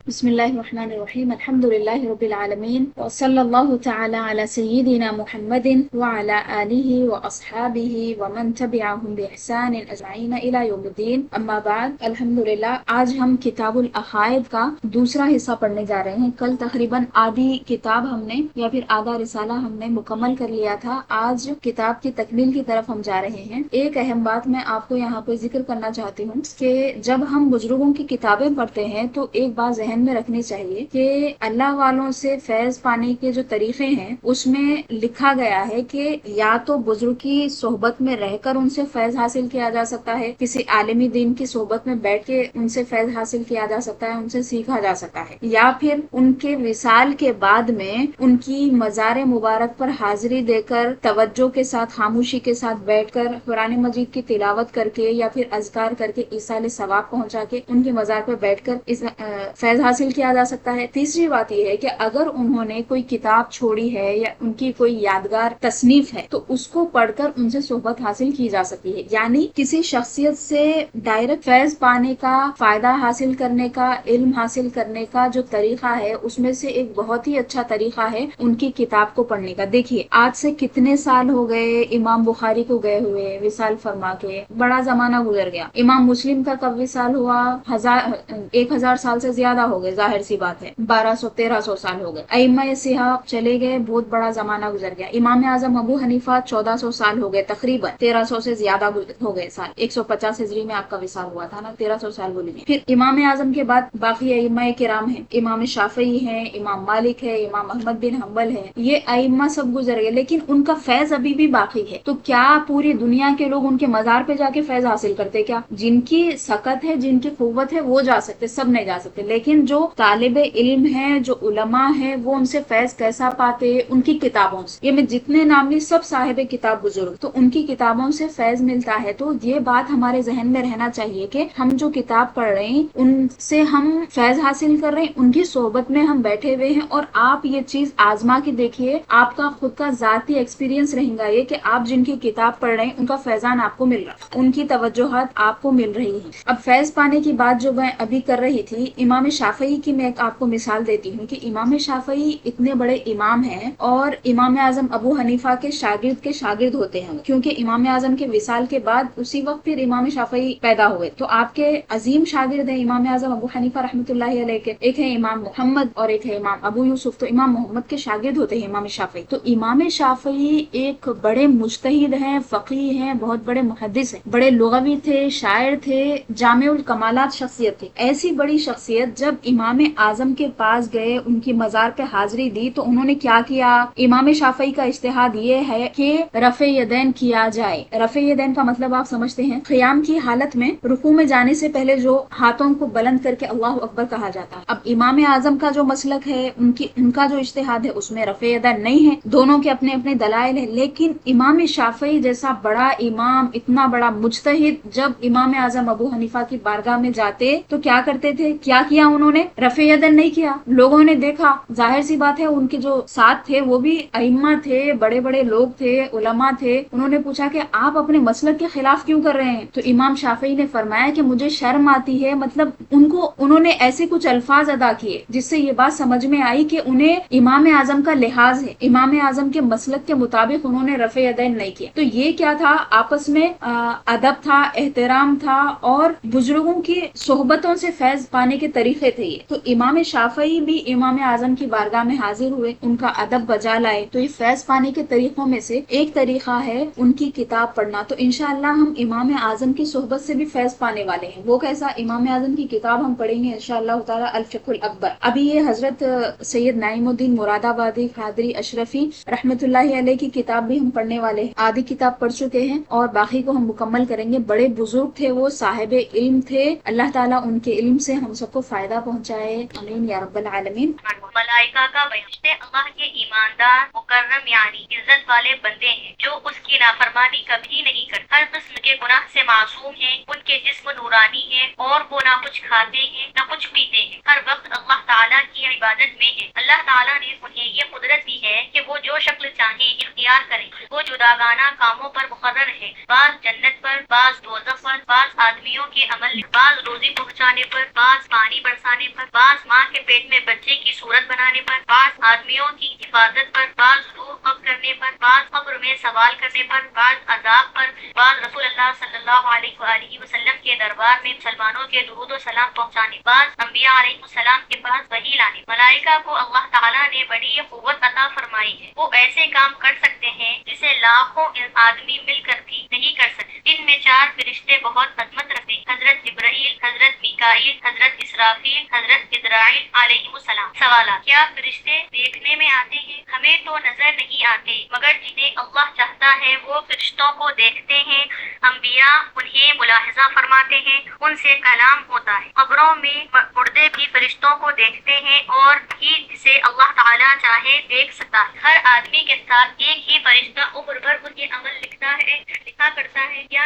بسم اللہ الرحمن الرحیم الحمد للہ رب العالمین وصلی اللہ تعالی علی سیدنا محمد وعلی آلہ واصحابہ ومن تبعہم بإحسان اجمعین الی یوم الدین اما بعد الحمد للہ آج ہم کتاب العقائد کا دوسرا حصہ پڑھنے جا رہے ہیں۔ کل تقریباً آدھی کتاب ہم نے یا پھر آدھا رسالہ ہم نے مکمل کر لیا تھا۔ آج کتاب کی تکمیل کی طرف ہم جا رہے ہیں۔ ایک اہم بات میں آپ کو یہاں پہ ذکر کرنا چاہتی ہوں کہ جب ہم بزرگوں کی کتابیں پڑھتے ہیں تو ایک بات ذہن میں رکھنی چاہیے کہ اللہ والوں سے فیض پانے کے جو طریقے ہیں اس میں لکھا گیا ہے کہ یا تو بزرگ کی صحبت میں رہ کر ان سے فیض حاصل کیا جا سکتا ہے، کسی عالمی دین کی صحبت میں بیٹھ کے ان سے فیض حاصل کیا جا سکتا ہے، ان سے سیکھا جا سکتا ہے، یا پھر ان کے وصال کے بعد میں ان کی مزار مبارک پر حاضری دے کر توجہ کے ساتھ خاموشی کے ساتھ بیٹھ کر قرآن مجید کی تلاوت کر کے یا پھر اذکار کر کے ایصال ثواب پہنچا کے ان کی مزار پر بیٹھ کر اس فیض حاصل کیا جا سکتا ہے۔ تیسری بات یہ ہے کہ اگر انہوں نے کوئی کتاب چھوڑی ہے یا ان کی کوئی یادگار تصنیف ہے تو اس کو پڑھ کر ان سے صحبت حاصل کی جا سکتی ہے، یعنی کسی شخصیت سے ڈائریکٹ فیض پانے کا، فائدہ حاصل کرنے کا، علم حاصل کرنے کا جو طریقہ ہے اس میں سے ایک بہت ہی اچھا طریقہ ہے ان کی کتاب کو پڑھنے کا۔ دیکھیے آج سے کتنے سال ہو گئے امام بخاری کو گئے ہوئے وصال فرما کے، بڑا زمانہ گزر گیا۔ امام مسلم کا کب وصال ہوا؟ 1000 سال سے زیادہ ہو گئے، ظاہر سی بات ہے، 1200-1300 سال ہو گئے۔ ائمہ صحابہ چلے گئے، بہت بڑا زمانہ گزر گیا۔ امام اعظم ابو حنیفہ 1400 سال ہو گئے، تقریباً 1300 سے زیادہ ہو گئے سال، 150 ہجری میں آپ کا وصال ہوا تھا نا، 1300 سال بولیے۔ پھر امام اعظم کے بعد باقی ائمہ کرام ہیں، امام شافعی ہیں، امام مالک ہے، امام احمد بن حنبل ہے، یہ ائمہ سب گزر گئے، لیکن ان کا فیض ابھی بھی باقی ہے۔ تو کیا پوری دنیا کے لوگ ان کے مزار پہ جا کے فیض حاصل کرتے؟ کیا جن کی سکت ہے، جن کی قوت ہے وہ جا سکتے، سب نہیں جا سکتے، لیکن جو طالب علم ہیں، جو علماء ہیں، وہ ان سے فیض کیسا پاتے؟ ان کی کتابوں سے۔ یہ میں جتنے نام لی سب صاحب کتاب بزرگ، تو ان کی کتابوں سے فیض ملتا ہے۔ تو یہ بات ہمارے ذہن میں رہنا چاہیے کہ ہم جو کتاب پڑھ رہے ہیں ان سے ہم فیض حاصل کر رہے ہیں، ان کی صحبت میں ہم بیٹھے ہوئے ہیں، اور آپ یہ چیز آزما کے دیکھیے، آپ کا خود کا ذاتی ایکسپیرینس رہیں گا یہ کہ آپ جن کی کتاب پڑھ رہے ہیں ان کا فیضان آپ کو مل رہا ہے، ان کی توجہات آپ کو مل رہی ہیں۔ اب فیض پانے کی بات جو میں ابھی کر رہی تھی، امام شافعی کی میں آپ کو مثال دیتی ہوں کہ امام شافعی اتنے بڑے امام ہیں اور امام اعظم ابو حنیفہ کے شاگرد ہوتے ہیں، کیونکہ امام اعظم کے وصال کے بعد اسی وقت پھر امام شافعی پیدا ہوئے، تو آپ کے عظیم شاگرد ہیں امام اعظم ابو حنیفہ رحمۃ اللہ علیہ کے، ایک ہے امام محمد اور ایک ہے امام ابو یوسف، تو امام محمد کے شاگرد ہوتے ہیں امام شافعی۔ تو امام شافعی ایک بڑے مجتہد ہیں، فقیہ ہیں، بہت بڑے محدث ہیں، بڑے لغوی تھے، شاعر تھے، جامع الکمالات شخصیت تھی۔ ایسی بڑی شخصیت جب امام اعظم کے پاس گئے، ان کی مزار پہ حاضری دی، تو انہوں نے کیا کیا؟ امام شافعی کا اجتہاد یہ ہے کہ رفع یدین کیا جائے۔ رفع یدین کا مطلب آپ سمجھتے ہیں، قیام کی حالت میں رکوع میں جانے سے پہلے جو ہاتھوں کو بلند کر کے اللہ اکبر کہا جاتا ہے۔ اب امام اعظم کا جو مسلک ہے، ان کا جو اجتہاد ہے، اس میں رفع یدین نہیں ہے، دونوں کے اپنے اپنے دلائل ہیں، لیکن امام شافعی جیسا بڑا امام، اتنا بڑا مجتہد جب امام اعظم ابو حنیفہ کی بارگاہ میں جاتے تو کیا کرتے تھے؟ کیا کیا انہوں نے؟ رفع یدین نہیں کیا۔ لوگوں نے دیکھا، ظاہر سی بات ہے، ان کے جو ساتھ تھے وہ بھی ائمہ تھے، بڑے بڑے لوگ تھے، علماء تھے، انہوں نے پوچھا کہ آپ اپنے مسلک کے خلاف کیوں کر رہے ہیں؟ تو امام شافعی نے فرمایا کہ مجھے شرم آتی ہے، مطلب انہوں نے ایسے کچھ الفاظ ادا کیے جس سے یہ بات سمجھ میں آئی کہ انہیں امام اعظم کا لحاظ ہے، امام اعظم کے مسلک کے مطابق انہوں نے رفع یدین نہیں کیا۔ تو یہ کیا تھا؟ آپس میں ادب تھا، احترام تھا، اور بزرگوں کی صحبتوں سے فیض پانے کے طریقے تھے یہ۔ تو امام شافعی بھی امام اعظم کی بارگاہ میں حاضر ہوئے، ان کا ادب بجا لائے، تو یہ فیض پانے کے طریقوں میں سے ایک طریقہ ہے ان کی کتاب پڑھنا۔ تو انشاءاللہ ہم امام اعظم کی صحبت سے بھی فیض پانے والے ہیں۔ وہ کیسا؟ امام اعظم کی کتاب ہم پڑھیں گے انشاءاللہ تعالی، الفقہ الاکبر۔ ابھی یہ حضرت سید نعیم الدین مراد آبادی قادری اشرفی رحمۃ اللہ علیہ کی کتاب بھی ہم پڑھنے والے ہیں، آدھی کتاب پڑھ چکے ہیں اور باقی کو ہم مکمل کریں گے۔ بڑے بزرگ تھے، وہ صاحب علم تھے، اللہ تعالیٰ ان کے علم سے ہم سب کو فائدہ پہنچائے، آمین یا رب العالمین۔ ملائکہ کا بہشت اللہ کے ایماندار، مکرم یعنی عزت والے بندے ہیں جو اس کی نافرمانی کبھی نہیں کرتے، ہر قسم کے گناہ سے معصوم ہیں، ان کے جسم نورانی ہے اور وہ نہ کچھ کھاتے ہیں نہ کچھ پیتے ہیں، ہر وقت اللہ تعالیٰ کی عبادت میں ہے۔ اللہ تعالیٰ نے انہیں یہ قدرت دی ہے کہ وہ جو شکل چاہیں اختیار کریں۔ وہ جداگانہ کاموں پر مقرر ہے، بعض جنت پر، بعض دوزخ پر، بعض آدمیوں کے عمل، بعض روزی پہنچانے پر، بعض پانی برسانے پر، بعض ماں کے پیٹ میں بچے کی صورت بنانے پر، بعض آدمیوں کی حفاظت پر، بعض روح قبض کرنے پر، بعض قبر میں سوال کرنے پر، بعض عذاب پر، بعض رسول اللہ صلی اللہ علیہ وآلہ وسلم کے دربار میں مسلمانوں کے درود و سلام پہنچانے، بعض انبیاء علیہ السلام کے پاس وحی لانے۔ ملائکہ کو اللہ تعالیٰ نے بڑی قوت عطا فرمائی ہے، وہ ایسے کام کر سکتے ہیں جسے لاکھوں آدمی مل کر بھی نہیں کر سکتے۔ ان میں 4 فرشتے بہت عظمت رکھتے ہیں، حضرت جبرائیل، حضرت میکائیل، حضرت اسرافیل، حضرت اسرائیل علیہ السلام۔ سوالات: کیا فرشتے دیکھنے میں آتے ہیں؟ ہمیں تو نظر نہیں آتے، مگر جنہیں اللہ چاہتا ہے وہ فرشتوں کو دیکھتے ہیں۔ انبیاء انہیں ملاحظہ فرماتے ہیں، ان سے کلام ہوتا ہے۔ قبروں میں مردے بھی فرشتوں کو دیکھتے ہیں اور بھی جسے اللہ تعالیٰ چاہے دیکھ سکتا ہے۔ ہر آدمی کے ساتھ ایک ہی فرشتہ عمر بھر ان کے عمل لکھا کرتا ہے یا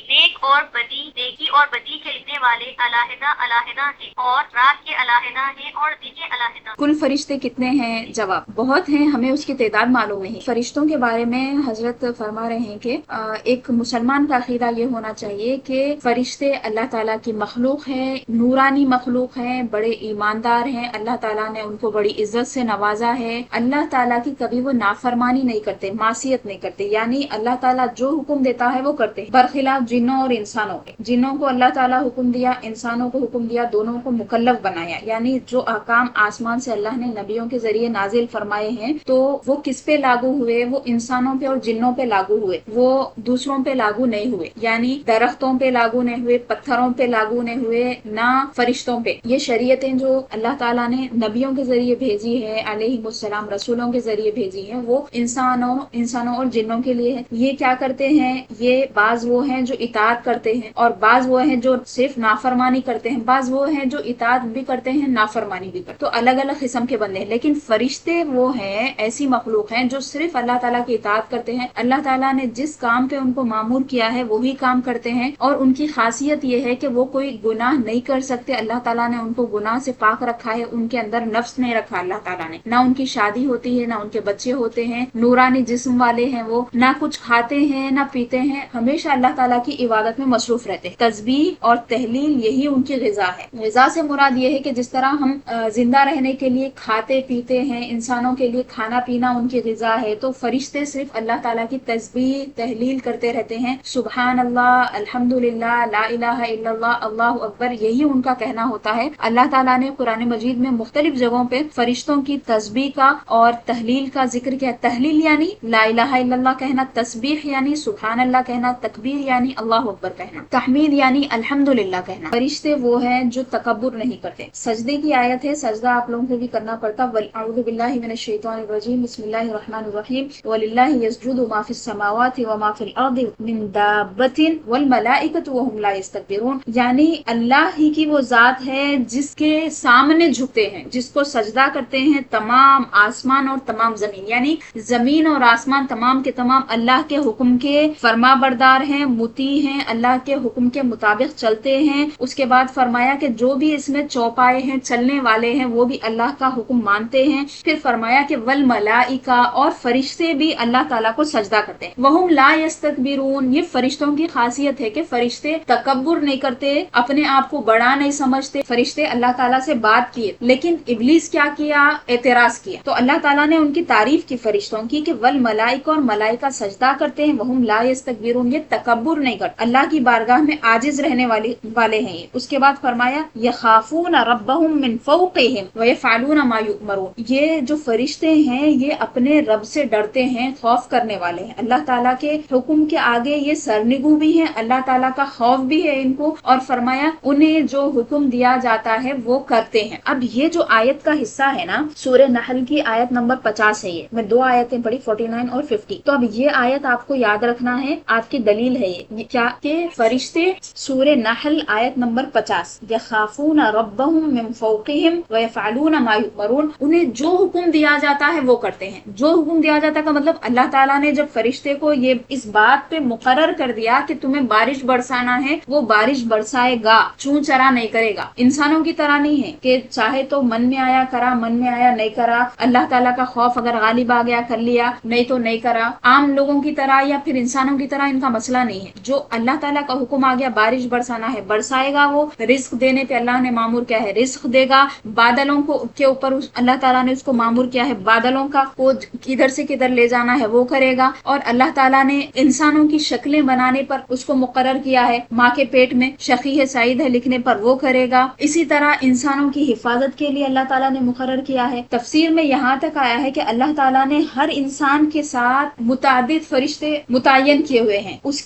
نیک اور بدی، نیکی اور بدی کے لکھنے والے علیحدہ علیحدہ ہیں اور رات کے علیحدہ ہیں اور دن کے علیحدہ۔ کل فرشتے کتنے ہیں؟ جواب: بہت ہیں، ہمیں اس کی تعداد معلوم نہیں۔ فرشتوں کے بارے میں حضرت فرما رہے ہیں کہ ایک مسلمان کا عقیدہ یہ ہونا چاہیے کہ فرشتے اللہ تعالیٰ کی مخلوق ہیں، نورانی مخلوق ہیں، بڑے ایماندار ہیں، اللہ تعالیٰ نے ان کو بڑی عزت سے نوازا ہے، اللہ تعالیٰ کی کبھی وہ نافرمانی نہیں کرتے، معصیت نہیں کرتے، یعنی اللہ تعالیٰ جو حکم دیتا ہے وہ کرتے ہیں، برخلاف جنوں اور انسانوں کے۔ جنوں کو اللہ تعالیٰ حکم دیا، انسانوں کو حکم دیا، دونوں کو مکلف بنایا، یعنی جو احکام آسمان سے اللہ نے نبیوں کے ذریعے نازل فرمائے ہیں تو وہ کس پہ لاگو ہوئے؟ وہ انسانوں پہ اور جنوں پہ لاگو ہوئے، وہ دوسروں پہ لاگو نہیں ہوئے، یعنی درختوں پہ لاگو نہیں ہوئے، پتھروں پہ لاگو نہیں ہوئے، نہ فرشتوں پہ۔ یہ شریعتیں جو اللہ تعالیٰ نے نبیوں کے ذریعے بھیجی ہے، علیہ السلام رسولوں کے ذریعے بھیجی ہے، وہ انسانوں اور جنوں کے لیے ہے۔ یہ کیا کرتے ہیں؟ یہ بعض وہ ہیں جو اطاعت کرتے ہیں اور بعض وہ ہیں جو صرف نافرمانی کرتے ہیں، بعض وہ ہیں جو اطاعت بھی کرتے ہیں، نافرمانی بھی کرتے ہیں، تو الگ الگ قسم کے بندے ہیں۔ لیکن فرشتے وہ ہیں، ایسی مخلوق ہیں جو صرف اللہ تعالیٰ کی اطاعت کرتے ہیں، اللہ تعالیٰ نے جس کام پہ ان کو مامور کیا ہے وہی کام کرتے ہیں، اور ان کی خاصیت یہ ہے کہ وہ کوئی گناہ نہیں کر سکتے، اللہ تعالیٰ نے ان کو گناہ سے پاک رکھا ہے، ان کے اندر نفس نہیں رکھا اللہ تعالیٰ نے، نہ ان کی شادی ہوتی ہے، نہ ان کے بچے ہوتے ہیں، نورانی جسم والے ہیں، وہ نہ کچھ کھاتے ہیں نہ پیتے ہیں، ہمیشہ اللہ تعالیٰ کی عبادت میں مصروف رہتے ہیں۔ تسبیح اور تحلیل یہی ان کی غذا ہے۔ غذا سے مراد یہ ہے کہ جس طرح ہم زندہ رہنے کے لیے کھاتے پیتے ہیں، انسانوں کے لیے کھانا پینا ان کی غذا ہے، تو فرشتے صرف اللہ تعالیٰ کی تسبیح تحلیل کرتے رہتے ہیں، سبحان اللہ، الحمدللہ، لا الہ الا اللہ، اللہ اکبر، یہی ان کا کہنا ہوتا ہے۔ اللہ تعالیٰ نے قرآن مجید میں مختلف جگہوں پہ فرشتوں کی تسبیح کا اور تحلیل کا ذکر کیا۔ تحلیل یعنی لا الہ الا اللہ کہنا، تسبیح یعنی سبحان اللہ کہنا، تکبیر یعنی اللہ اکبر کہنا، تحمید یعنی الحمدللہ کہنا۔ فرشتے وہ ہیں جو تکبر نہیں کرتے۔ سجدے کی آیت ہے، سجدہ آپ لوگوں کو بھی کرنا پڑتا۔ اعوذ باللہ من الشیطان الرجیم، بسم اللہ الرحمن الرحیم، وَلِلَّهِ يَسْجُدُ مَا فِي السَّمَاوَاتِ وَمَا فِي الْأَرْضِ مِن دَابَّةٍ وَالْمَلَائِكَةُ وَهُمْ لَا يَسْتَكْبِرُونَ، یعنی اللہ ہی کی وہ ذات ہے جس کے سامنے جھکتے ہیں، جس کو سجدہ کرتے ہیں تمام آسمان اور تمام زمین، یعنی زمین اور آسمان تمام کے تمام اللہ کے حکم کے فرما بردار ہیں، مطیع ہیں، اللہ کے حکم کے مطابق چلتے ہیں۔ اس کے بعد فرمایا کہ جو بھی اس میں چوپائے ہیں، چلنے والے ہیں، وہ بھی اللہ کا حکم مانتے ہیں۔ پھر فرمایا کہ والملائکہ، اور فرشتے بھی اللہ تعالیٰ کو سجدہ کرتے ہیں۔ وہم لا یستکبرون، یہ فرشتوں کی خاصیت ہے کہ فرشتے تکبر نہیں کرتے، اپنے آپ کو بڑا نہیں سمجھتے۔ فرشتے اللہ تعالیٰ سے بات کیے، لیکن ابلیس کیا کیا؟ اعتراض کیا، تو اللہ تعالیٰ نے ان کی تعریف کی فرشتوں کی کہ والملائکہ، اور ملائکہ سجدہ کرتے ہیں، وہم لا یستکبرون، یہ تکبر نہیں کرتے، اللہ کی بارگاہ میں عاجز رہنے والے ہیں یہ۔ اس کے بعد فرمایا یخافون ربهم من فوقهم ویفعلون ما یؤمرون، یہ جو فرشتے ہیں یہ اپنے رب سے ڈرتے ہیں، خوف کرنے والے ہیں، اللہ تعالیٰ کے حکم کے آگے یہ سرنگو بھی ہیں، اللہ تعالیٰ کا خوف بھی ہے ان کو، اور فرمایا انہیں جو حکم دیا جاتا ہے وہ کرتے ہیں۔ اب یہ جو آیت کا حصہ ہے نا، سورہ نحل کی آیت نمبر 50 ہے، یہ میں 2 آیتیں پڑھی، 49 اور 50، تو اب یہ آیت آپ کو یاد رکھنا ہے، آپ کی دلیل ہے یہ کیا کہ فرشتے، سورہ نحل آیت نمبر 50، یخافون ربهم من فوقهم ویفعلون ما یؤمرون، انہیں جو حکم دیا جاتا ہے وہ کرتے ہیں، جو حکم دیا جاتا کا مطلب اللہ تعالیٰ نے جب فرشتے کو یہ اس بات پہ مقرر کر دیا کہ تمہیں بارش برسانا ہے، وہ بارش برسائے گا، چون چرا نہیں کرے گا۔ انسانوں کی طرح نہیں ہے کہ چاہے تو من میں آیا کرا، من میں آیا نہیں کرا، اللہ تعالیٰ کا خوف اگر غالب آ گیا کر لیا، نہیں تو نہیں کرا۔ عام لوگوں کی طرح یا پھر انسانوں کی طرح ان کا مسئلہ نہیں ہے، جو اللہ تعالیٰ کا حکم آ گیا بارش برسانا ہے برسائے گا، وہ رزق دینے پہ اللہ نے معمور کیا ہے رزق دے گا، بادلوں کو کے اوپر اللہ تعالیٰ نے اس کو معمور کیا ہے بادلوں کا کو کدھر سے کدھر لے جانا ہے وہ کرے گا، اور اللہ تعالیٰ نے انسانوں کی شکلیں بنانے پر اس کو مقرر کیا ہے، ماں کے پیٹ میں شقی ہے سعید ہے لکھنے پر وہ کرے گا۔ اسی طرح انسانوں کی حفاظت کے لیے اللہ تعالیٰ نے مقرر کیا ہے۔ تفسیر میں یہاں تک آیا ہے کہ اللہ تعالیٰ نے ہر انسان کے ساتھ متعدد فرشتے متعین کیے ہوئے ہیں، اس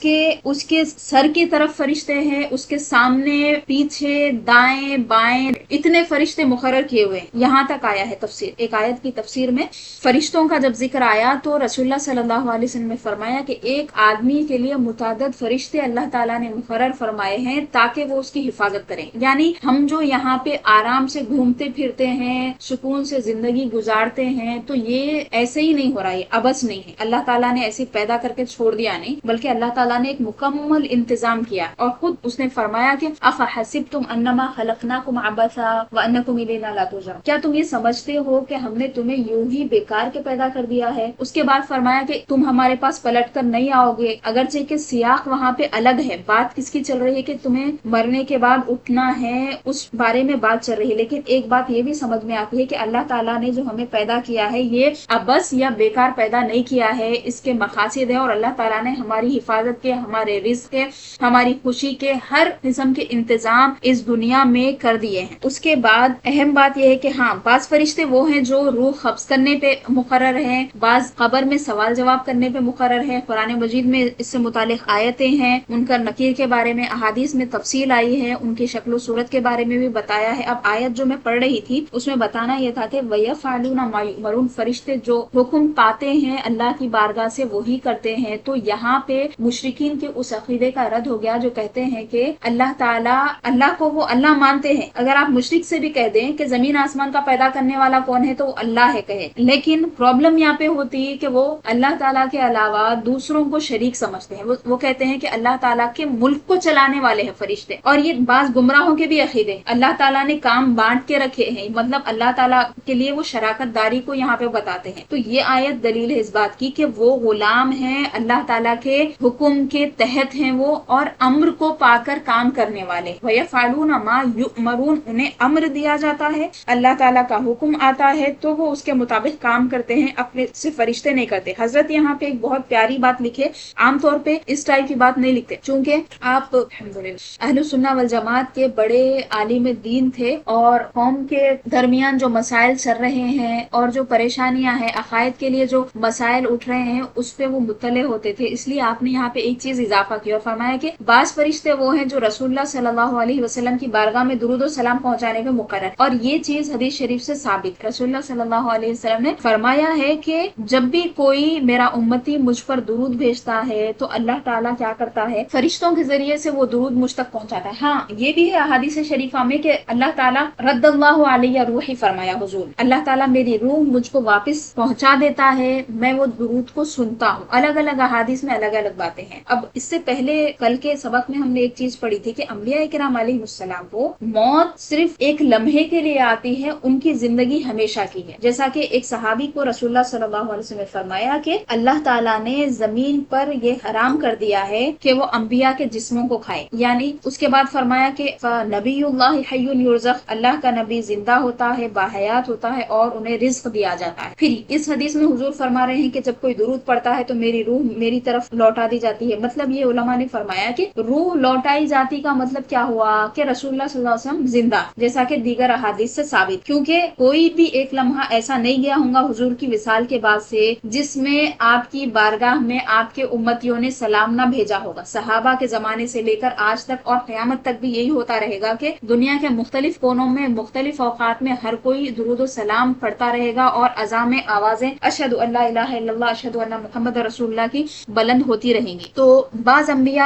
کے سر کی طرف فرشتے ہیں، اس کے سامنے پیچھے دائیں بائیں اتنے فرشتے مقرر کیے ہوئے ہیں، یہاں تک آیا ہے تفسیر۔ ایک آیت کی تفسیر میں فرشتوں کا جب ذکر آیا تو رسول اللہ صلی اللہ علیہ وسلم نے فرمایا کہ ایک آدمی کے لیے متعدد فرشتے اللہ تعالیٰ نے مقرر فرمائے ہیں تاکہ وہ اس کی حفاظت کریں۔ یعنی ہم جو یہاں پہ آرام سے گھومتے پھرتے ہیں، سکون سے زندگی گزارتے ہیں، تو یہ ایسے ہی نہیں ہو رہا، یہ عبث نہیں ہے، اللہ تعالیٰ نے ایسے پیدا کر کے چھوڑ دیا نہیں، بلکہ اللہ تعالیٰ نے ایک مکمل انتظام کیا، اور خود اس نے فرمایا کہ افحسبتم انما خلقناکم عبثا وانکم الینا لا ترجعون، کیا تم یہ سمجھتے ہو کہ ہم نے تمہیں یوں ہی بیکار کے پیدا کر دیا ہے؟ اس کے بعد فرمایا کہ تم ہمارے پاس پلٹ کر نہیں آؤ گے، اگرچہ کہ سیاق وہاں پہ الگ ہے، بات کس کی چل رہی ہے کہ تمہیں مرنے کے بعد اٹھنا ہے، اس بارے میں بات چل رہی ہے، لیکن ایک بات یہ بھی سمجھ میں آتی ہے کہ اللہ تعالیٰ نے جو ہمیں پیدا کیا ہے یہ عبث یا بیکار پیدا نہیں کیا ہے، اس کے مقاصد ہیں، اور اللہ تعالیٰ نے ہماری حفاظت کے، ہمارے رزق کے، ہماری خوشی کے ہر قسم کے انتظام اس دنیا میں کر دیے ہیں۔ اس کے بعد اہم بات یہ ہے کہ ہاں بعض فرشتے وہ ہیں جو روح قبض کرنے پہ مقرر ہیں، بعض قبر میں سوال جواب کرنے پہ مقرر ہے، قرآن مجید میں اس سے متعلق آیتیں ہیں، منکر نکیر کے بارے میں احادیث میں تفصیل آئی ہے، ان کی شکل و صورت کے بارے میں بھی بتایا ہے۔ اب آیت جو میں پڑھ رہی تھی اس میں بتانا یہ تھا کہ وَيَفْعَلُونَ مَا يُؤْمَرُونَ، فرشتے جو حکم پاتے ہیں اللہ کی بارگاہ سے وہی کرتے ہیں۔ تو یہاں پہ مشرکین کے اس عقیدے کا رد ہو گیا جو کہتے ہیں کہ اللہ تعالیٰ، اللہ کو وہ اللہ مانتے ہیں، اگر آپ مشرک سے بھی کہہ دیں کہ زمین آسمان کا پیدا کرنے والا کون ہے تو وہ اللہ ہے کہے، لیکن پرابلم یہاں پہ ہوتی ہے کہ وہ اللہ تعالیٰ کے علاوہ دوسروں کو شریک سمجھتے ہیں، وہ کہتے ہیں کہ اللہ تعالیٰ کے ملک کو چلانے والے ہیں فرشتے، اور یہ بعض گمراہوں کے بھی عقیدے، اللہ تعالیٰ نے کام بانٹ کے رکھے ہیں، مطلب اللہ تعالیٰ کے لیے وہ شراکت داری کو یہاں پہ بتاتے ہیں۔ تو یہ آیت دلیل ہے اس بات کی کہ وہ غلام ہیں، اللہ تعالیٰ کے حکم کے تحت ہیں وہ، اور امر کو پا کر کام کرنے والے۔ وَيَفْعَلُونَ مَا يُؤْمَرُونَ، انہیں امر دیا جاتا ہے، اللہ تعالیٰ کا حکم آتا ہے تو وہ اس کے مطابق کام کرتے ہیں، اپنے سے فرشتے نہیں کرتے۔ حضرت یہاں پہ ایک بہت پیاری بات لکھے، عام طور پہ اس ٹائپ کی بات نہیں لکھتے، چونکہ آپ اہل سنہ والجماعت کے بڑے عالم دین تھے، اور قوم کے درمیان جو مسائل چل رہے ہیں اور جو پریشانیاں ہیں، عقائد کے لیے جو مسائل اٹھ رہے ہیں، اس پہ وہ مطلع ہوتے تھے، اس لیے آپ نے یہاں پہ ایک چیز اضافہ کیا اور فرمایا کہ بعض فرشتے وہ ہیں جو رسول اللہ صلی اللہ علیہ وسلم کی بارگاہ میں درود و سلام پہنچانے پہ مقرر، اور یہ چیز حدیث شریف سے ثابت، رسول اللہ صلی اللہ علیہ وسلم نے فرمایا ہے کہ جب بھی کوئی میرا امتی مجھ پر درود بھیجتا ہے تو اللہ تعالیٰ کیا کرتا ہے، فرشتوں کے ذریعے سے وہ درود مجھ تک پہنچاتا ہے۔ ہاں یہ بھی ہے احادیث شریفہ میں کہ اللہ تعالیٰ رد اللہ علیہ روحی فرمایا حضور، اللہ تعالیٰ میری روح مجھ کو واپس پہنچا دیتا ہے، میں وہ درود کو سنتا ہوں۔ الگ الگ احادیث میں الگ الگ باتیں ہیں۔ اب اس سے پہلے کل کے سبق میں ہم نے ایک چیز پڑھی تھی کہ انبیاء کرام علیہ السلام کو موت صرف ایک لمحے کے لیے آتی ہے، ان کی زندگی ہمیشہ کی ہے، جیسا کہ ایک صحابی کو رسول اللہ صلی اللہ علیہ وسلم نے فرمایا کہ اللہ تعالیٰ نے زمین پر یہ حرام کر دیا ہے کہ وہ انبیاء کے جسموں کو کھائے، یعنی اس کے بعد فرمایا کہ نبی اللہ حی یرزق، اللہ کا نبی زندہ ہوتا ہے، باحیات ہوتا ہے، اور انہیں رزق دیا جاتا ہے۔ پھر اس حدیث میں حضور فرما رہے ہیں کہ جب کوئی درود پڑتا ہے تو میری روح میری طرف لوٹا دی جاتی ہے، مطلب یہ علماء نے فرمایا کہ روح لوٹائی جاتی کا مطلب کیا ہوا کہ رسول اللہ صلی اللہ علیہ وسلم زندہ، جیسا کہ دیگر احادیث سے ثابت، کیونکہ کوئی بھی ایک لمحہ ایسا نہیں گیا ہوگا حضور کی وصال کے بعد سے جس میں آپ کی بارگاہ میں آپ کے امتیوں نے سلام نہ بھیجا ہوگا۔ صحابہ کے زمانے سے لے کر آج تک اور قیامت تک بھی یہی ہوتا رہے گا کہ دنیا کے مختلف کونوں میں مختلف اوقات میں ہر کوئی درود و سلام پڑھتا رہے گا، اور اذان میں آوازیں اشہد ان لا الہ الا اللہ اشہد ان محمد رسول اللہ کی بلند ہوتی رہیں گی۔ تو بعض انبیاء،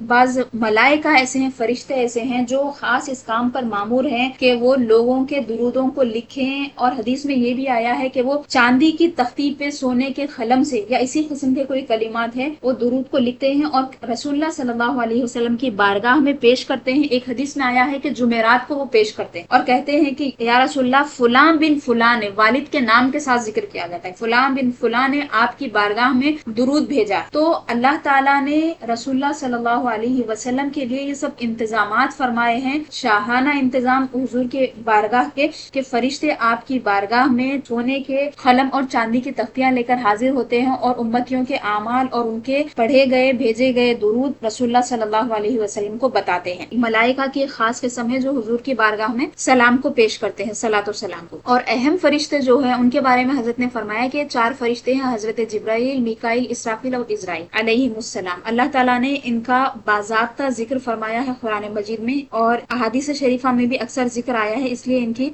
بعض ملائکہ ایسے ہیں، فرشتے ایسے ہیں جو خاص اس کام پر مامور ہیں کہ وہ لوگوں کے درودوں کو لکھیں، اور حدیث میں یہ بھی آیا ہے کہ وہ چاند چاندی کی تختی پہ سونے کے قلم سے یا اسی قسم کے کوئی کلمات ہے وہ درود کو لکھتے ہیں اور رسول اللہ صلی اللہ علیہ وسلم کی بارگاہ میں پیش کرتے ہیں. ایک حدیث میں آیا ہے کہ جمعرات کو وہ پیش کرتے ہیں اور کہتے ہیں کہ یا رسول اللہ فلاں بن فلاں نے، والد کے نام کے ساتھ ذکر کیا جاتا ہے، فلاں بن فلاں نے آپ کی بارگاہ میں درود بھیجا. تو اللہ تعالیٰ نے رسول اللہ صلی اللہ علیہ وسلم کے لیے یہ سب انتظامات فرمائے ہیں، شاہانہ انتظام حضور کے بارگاہ کے، کہ فرشتے آپ کی بارگاہ میں سونے کے قلم اور چاندی کی تختیاں لے کر حاضر ہوتے ہیں اور امتیوں کے اعمال اور ان کے پڑھے گئے بھیجے گئے درود رسول اللہ صلی اللہ علیہ وسلم کو بتاتے ہیں. ملائکہ کی خاص قسم ہے جو حضور کی بارگاہ میں سلام کو پیش کرتے ہیں، صلاۃ و سلام کو. اور اہم فرشتے جو ہیں ان کے بارے میں حضرت نے فرمایا کہ 4 فرشتے ہیں، حضرت جبرائیل، میکائیل، اسرافیل اور اسرائیل علیہم السلام. اللہ تعالیٰ نے ان کا باضابطہ ذکر فرمایا ہے قرآن مجید میں، اور احادیث شریفہ میں بھی اکثر ذکر آیا ہے، اس لیے ان کی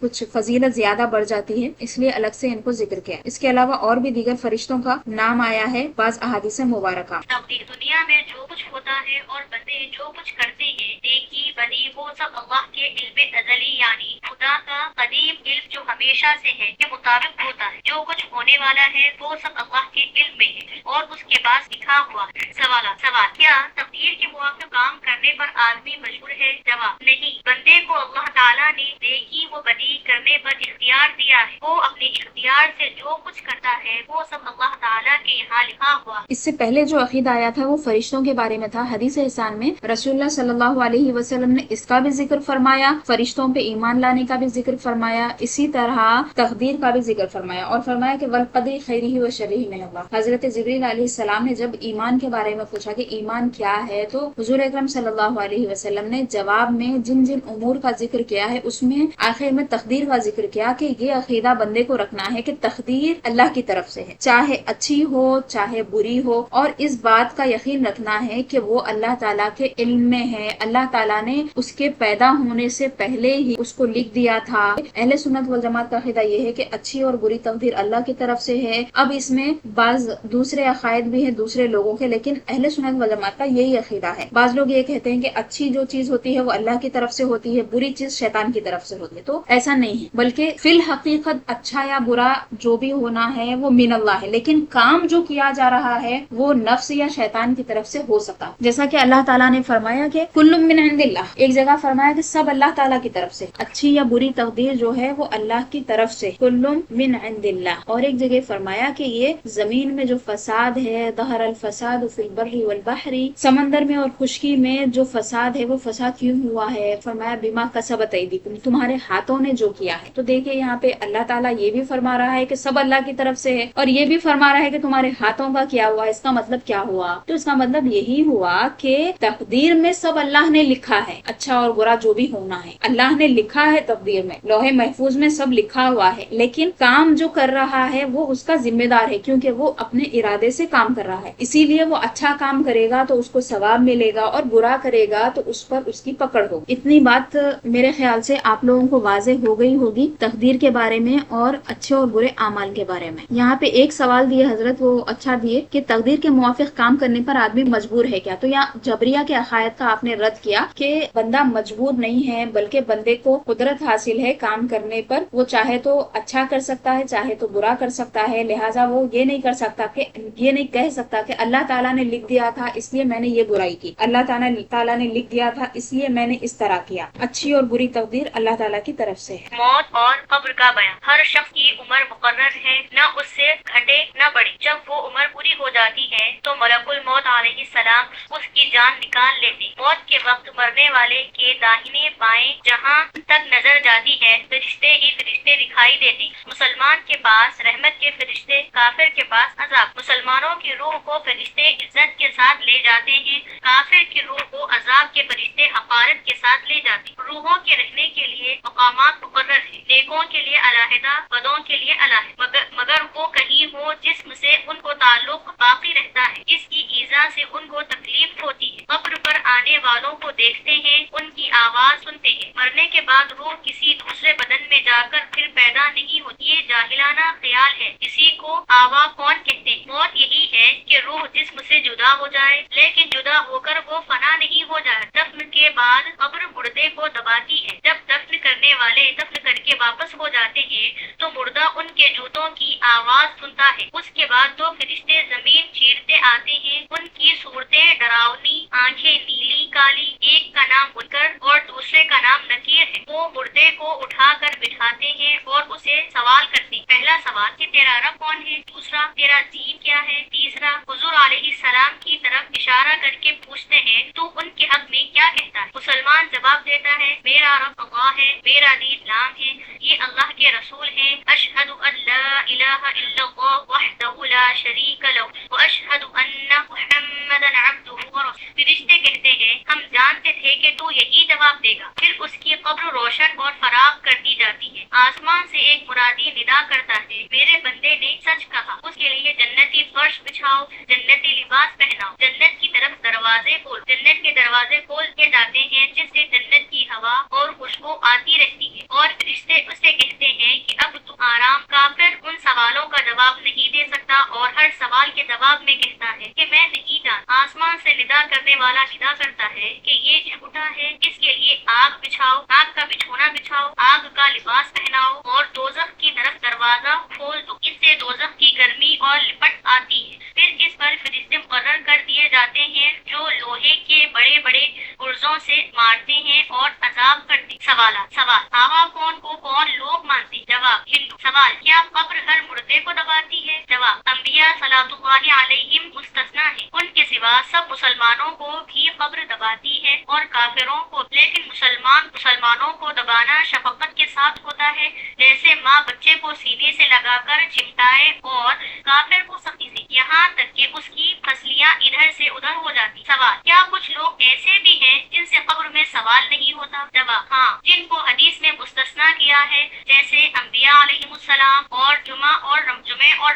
کچھ فضیلت زیادہ بڑھ جاتی ہے، اس لیے الگ سے ان کو ذکر کیا. اس کے علاوہ اور بھی دیگر فرشتوں کا نام آیا ہے بعض احادیث مبارکہ. دنیا میں جو کچھ ہوتا ہے اور بندے جو کچھ کرتے ہیں، نیکی بدی، وہ سب اللہ کے علم ازلی یعنی خدا کا قدیم علم جو ہمیشہ سے ہے کے مطابق ہوتا ہے. جو کچھ ہونے والا ہے وہ سب اللہ کے علم میں ہے اور اس کے پاس لکھا ہوا ہے. سوال کیا تقدیر کے موافق کام کرنے پر آدمی مجبور ہے؟ جواب نہیں. بندے کو اللہ تعالیٰ نے نیکی و بدی کرنے پر اختیار دیا ہے، وہ اپنے اختیار سے جو کچھ کرتا ہے وہ سب اللہ تعالیٰ کے یہاں لکھا ہوا. اس سے پہلے جو عقیدہ آیا تھا وہ فرشتوں کے بارے میں تھا. حدیث احسان میں رسول اللہ صلی اللہ علیہ وسلم نے اس کا بھی ذکر فرمایا، فرشتوں پہ ایمان لانے کا بھی ذکر فرمایا، اسی طرح تقدیر کا بھی ذکر فرمایا، اور فرمایا کہ والقدر خیرہ و شرہ من اللہ. حضرت جبریل علیہ السلام نے جب ایمان کے بارے میں پوچھا کہ ایمان کیا ہے، تو حضور اکرم صلی اللہ علیہ وسلم نے جواب میں جن جن امور کا ذکر کیا ہے اس میں آخر میں تقدیر کا ذکر کیا کہ یہ عقیدہ بندے کو رکھنا ہے کہ تقدیر اللہ کی طرف سے ہے، چاہے اچھی ہو چاہے بری ہو، اور اس بات کا یقین رکھنا ہے کہ وہ اللہ تعالیٰ کے علم میں ہے. اللہ تعالیٰ نے اس کے پیدا ہونے سے پہلے ہی اس کو لکھ دیا تھا. اہل سنت والجماعت کا عقیدہ یہ ہے کہ اچھی اور بری تقدیر اللہ کی طرف سے ہے. اب اس میں بعض دوسرے عقائد بھی ہیں دوسرے لوگوں کے، لیکن اہل سنت والجماعت کا یہی عقیدہ ہے. بعض لوگ یہ کہتے ہیں کہ اچھی جو چیز ہوتی ہے وہ اللہ کی طرف سے ہوتی ہے، بری چیز شیطان کی طرف سے ہوتی ہے. تو ایسا نہیں ہے، بلکہ فی الحقیقت اچھا یا برا جو بھی ہونا ہے وہ من اللہ ہے، لیکن کام جو کیا جا رہا ہے وہ نفس یا شیطان کی طرف سے ہو سکتا. جیسا کہ اللہ تعالیٰ نے فرمایا کہ کل من عند اللہ، ایک جگہ فرمایا کہ سب اللہ تعالیٰ کی طرف سے، اچھی یا بری تقدیر جو ہے وہ اللہ کی طرف سے، کل من عند اللہ. اور ایک جگہ فرمایا کہ یہ زمین میں جو فساد ہے، ظہر الفساد فی البر والبحر، سمندر میں اور خشکی میں جو فساد ہے وہ فساد کیوں ہوا ہے؟ فرمایا بما کسبت ایدیکم، تمہارے ہاتھوں نے جو کیا ہے. تو دیکھیں یہاں پہ اللہ تعالیٰ یہ بھی فرما رہا ہے کہ سب اللہ کی طرف سے ہے، اور یہ بھی فرما رہا ہے کہ تمہارے ہاتھوں کا کیا ہوا. اس کا مطلب کیا ہوا؟ تو اس کا مطلب یہی ہوا کہ تقدیر میں سب اللہ نے لکھا ہے، اچھا اور برا جو بھی ہونا ہے اللہ نے لکھا ہے. تقدیر میں لوح محفوظ میں سب لکھا ہوا ہے، لیکن کام جو کر رہا ہے وہ اس کا ذمہ دار ہے، کیونکہ وہ اپنے ارادے سے کام کر رہا ہے. اسی لیے وہ اچھا کام کرے گا تو اس کو ثواب ملے گا، اور برا کرے گا تو اس پر اس کی پکڑ ہوگی. اتنی بات میرے خیال سے آپ لوگوں کو واضح ہو گئی ہوگی تقدیر کے بارے میں اور اچھے اور برے اعمال کے بارے میں. یہاں پہ ایک سوال دیے حضرت، وہ اچھا دیے کہ تقدیر کے موافق کام کرنے پر آدمی مجبور ہے کیا؟ تو یہاں جبریہ کے عقائد کا آپ نے رد کیا کہ بندہ مجبور نہیں ہے، بلکہ بندے کو قدرت حاصل ہے کام کرنے پر. وہ چاہے تو اچھا کر سکتا ہے، چاہے تو برا کر سکتا ہے. لہٰذا وہ یہ نہیں کر سکتا کہ یہ نہیں کہہ سکتا کہ اللہ تعالیٰ نے لکھ دیا تھا اس لیے میں نے یہ برائی کی، اللہ تعالیٰ نے لکھ دیا تھا اس لیے میں نے اس طرح کیا. اچھی اور بری تقدیر اللہ تعالیٰ کی طرف سے ہے. موت اور قبر کا بیان. ہر شخص کی عمر مقرر ہے، نہ اس سے گھٹے نہ بڑھے. جب وہ عمر پوری ہو جاتی ہے تو ملک الموت علیہ السلام اس کی جان نکال لیتے. موت کے وقت مرنے والے کے داہنے بائیں جہاں تک نظر جاتی ہے فرشتے ہی فرشتے دکھائی دیتے. مسلمان کے پاس رحمت کے فرشتے، کافر کے پاس عذاب. مسلمانوں کی روح کو فرشتے عزت کے ساتھ لے جاتے ہیں، کافر کی روح کو عذاب کے فرشتے حقارت کے ساتھ لے جاتے. روحوں کے رہنے کے لیے مقامات مقرر ہیں، نیکوں کے لیے علیحدہ، بدوں کے لیے علیحدہ، مگر وہ کہیں ہو جسم سے ان کو تعلق باقی رہتا ہے. اس کی ایذا سے ان کو تکلیف ہوتی ہے. قبر پر آنے والوں کو دیکھتے ہیں، ان کی آواز سنتے ہیں. مرنے کے بعد روح کسی دوسرے بدن میں جا کر پھر پیدا نہیں ہوتی. یہ جاہلانہ خیال ہے. اسی کو آوا کون کہتے ہیں. موت یہی ہے کہ روح جسم سے جدا ہو جائے، لیکن جدا ہو کر وہ فنا نہیں ہو جائے. دفن کے بعد قبر مردے کو دباتی ہے. جب دفن کرنے والے دفن کر کے واپس ہو جاتے ہیں تو مردہ ان کے جوتوں کی آواز سنتا ہے۔ اس کے بعد دو فرشتے زمین چیرتے آتے ہیں، ان کی صورتیں ڈراؤنی، آنکھیں نیلی کالی، ایک کا نام منکر اور دوسرے کا نام نکیر ہے۔ وہ مردے کو اٹھا کر بٹھاتے ہیں اور اسے سوال کرتے ہیں۔ پہلا سوال کہ تیرا رب کون ہے، دوسرا تیرا دین کیا ہے، تیسرا حضور علیہ السلام کی طرف اشارہ کر کے پوچھتے ہیں تو ان کے حق میں کیا کہتا ہے۔ مسلمان جواب دیتا ہے میرا رب اللہ ہے، میرا دین اسلام ہے، یہ اللہ کے رسول ہیں، اشہد ان لا الہ الا اللہ وحدہ لا شریک لہ واشہد ان محمدا عبدہ ورسولہ۔ فرشتے کہتے ہیں ہم جانتے تھے کہ تو یہی جواب دے گا۔ پھر اس کی قبر روشن اور فراغ کر دی جاتی ہے۔ آسمان سے ایک منادی ندا کرتا ہے میرے بندے نے سچ کہا، اس کے لیے جنتی فرش بچھاؤ، جنتی لباس پہناؤ، جنت کی طرف دروازے کھول، جنت کے دروازے کھول کے جاتے ہیں جس سے جنت کی ہوا اور خوشبو آتی رہتی ہے۔ اور فرشتے اس سے کہتے ہیں کہ اب تو آرام۔ کافر ان سوالوں کا جواب نہیں دے سکتا اور ہر سوال کے جواب میں کہتا ہے کہ میں نہیں جانتا۔ آسمان سے ندا کرنے والا ندا کرتا ہے کہ یہ جو اٹھا ہے اس کے لیے آگ بچھاؤ، آگ کا بچھونا بچھاؤ، آگ کا لباس پہناؤ اور دوزخ کی طرف دروازہ کھول دو، اس سے دوزخ کی گرمی اور لپٹ آتی ہے۔ پھر اس پر فرشتے مقرر کر دیے جاتے ہیں جو لوہے کے بڑے بڑے گرزوں سے مارتے ہیں اور عذاب کرتے۔ سوالات۔ سوال آغا کون کو کون لوگ مانتے؟ جواب ہندو۔ سوال کیا قبر ہر مردے کو دباتی ہے؟ جواب انبیاء صلوات اللہ علیہم مستثنی ہیں، ان کے سوا سب مسلمانوں کو بھی قبر دباتی ہے اور کافروں کو، لیکن مسلمانوں کو دبانا شفقت کے ساتھ ہوتا ہے، جیسے ماں بچے کو سینے سے لگا کر چمٹائے، اور کافر کو سختی سے، یہاں تک کہ اس کی پسلیاں ادھر سے ادھر ہو جاتی۔ سوال کیا کچھ لوگ ایسے بھی ہیں جن سے قبر میں سوال نہیں ہوتا؟ جواب ہاں، جن کو حدیث میں مستثنی کیا ہے، جیسے انبیاء علیہ السلام اور جمعہ اور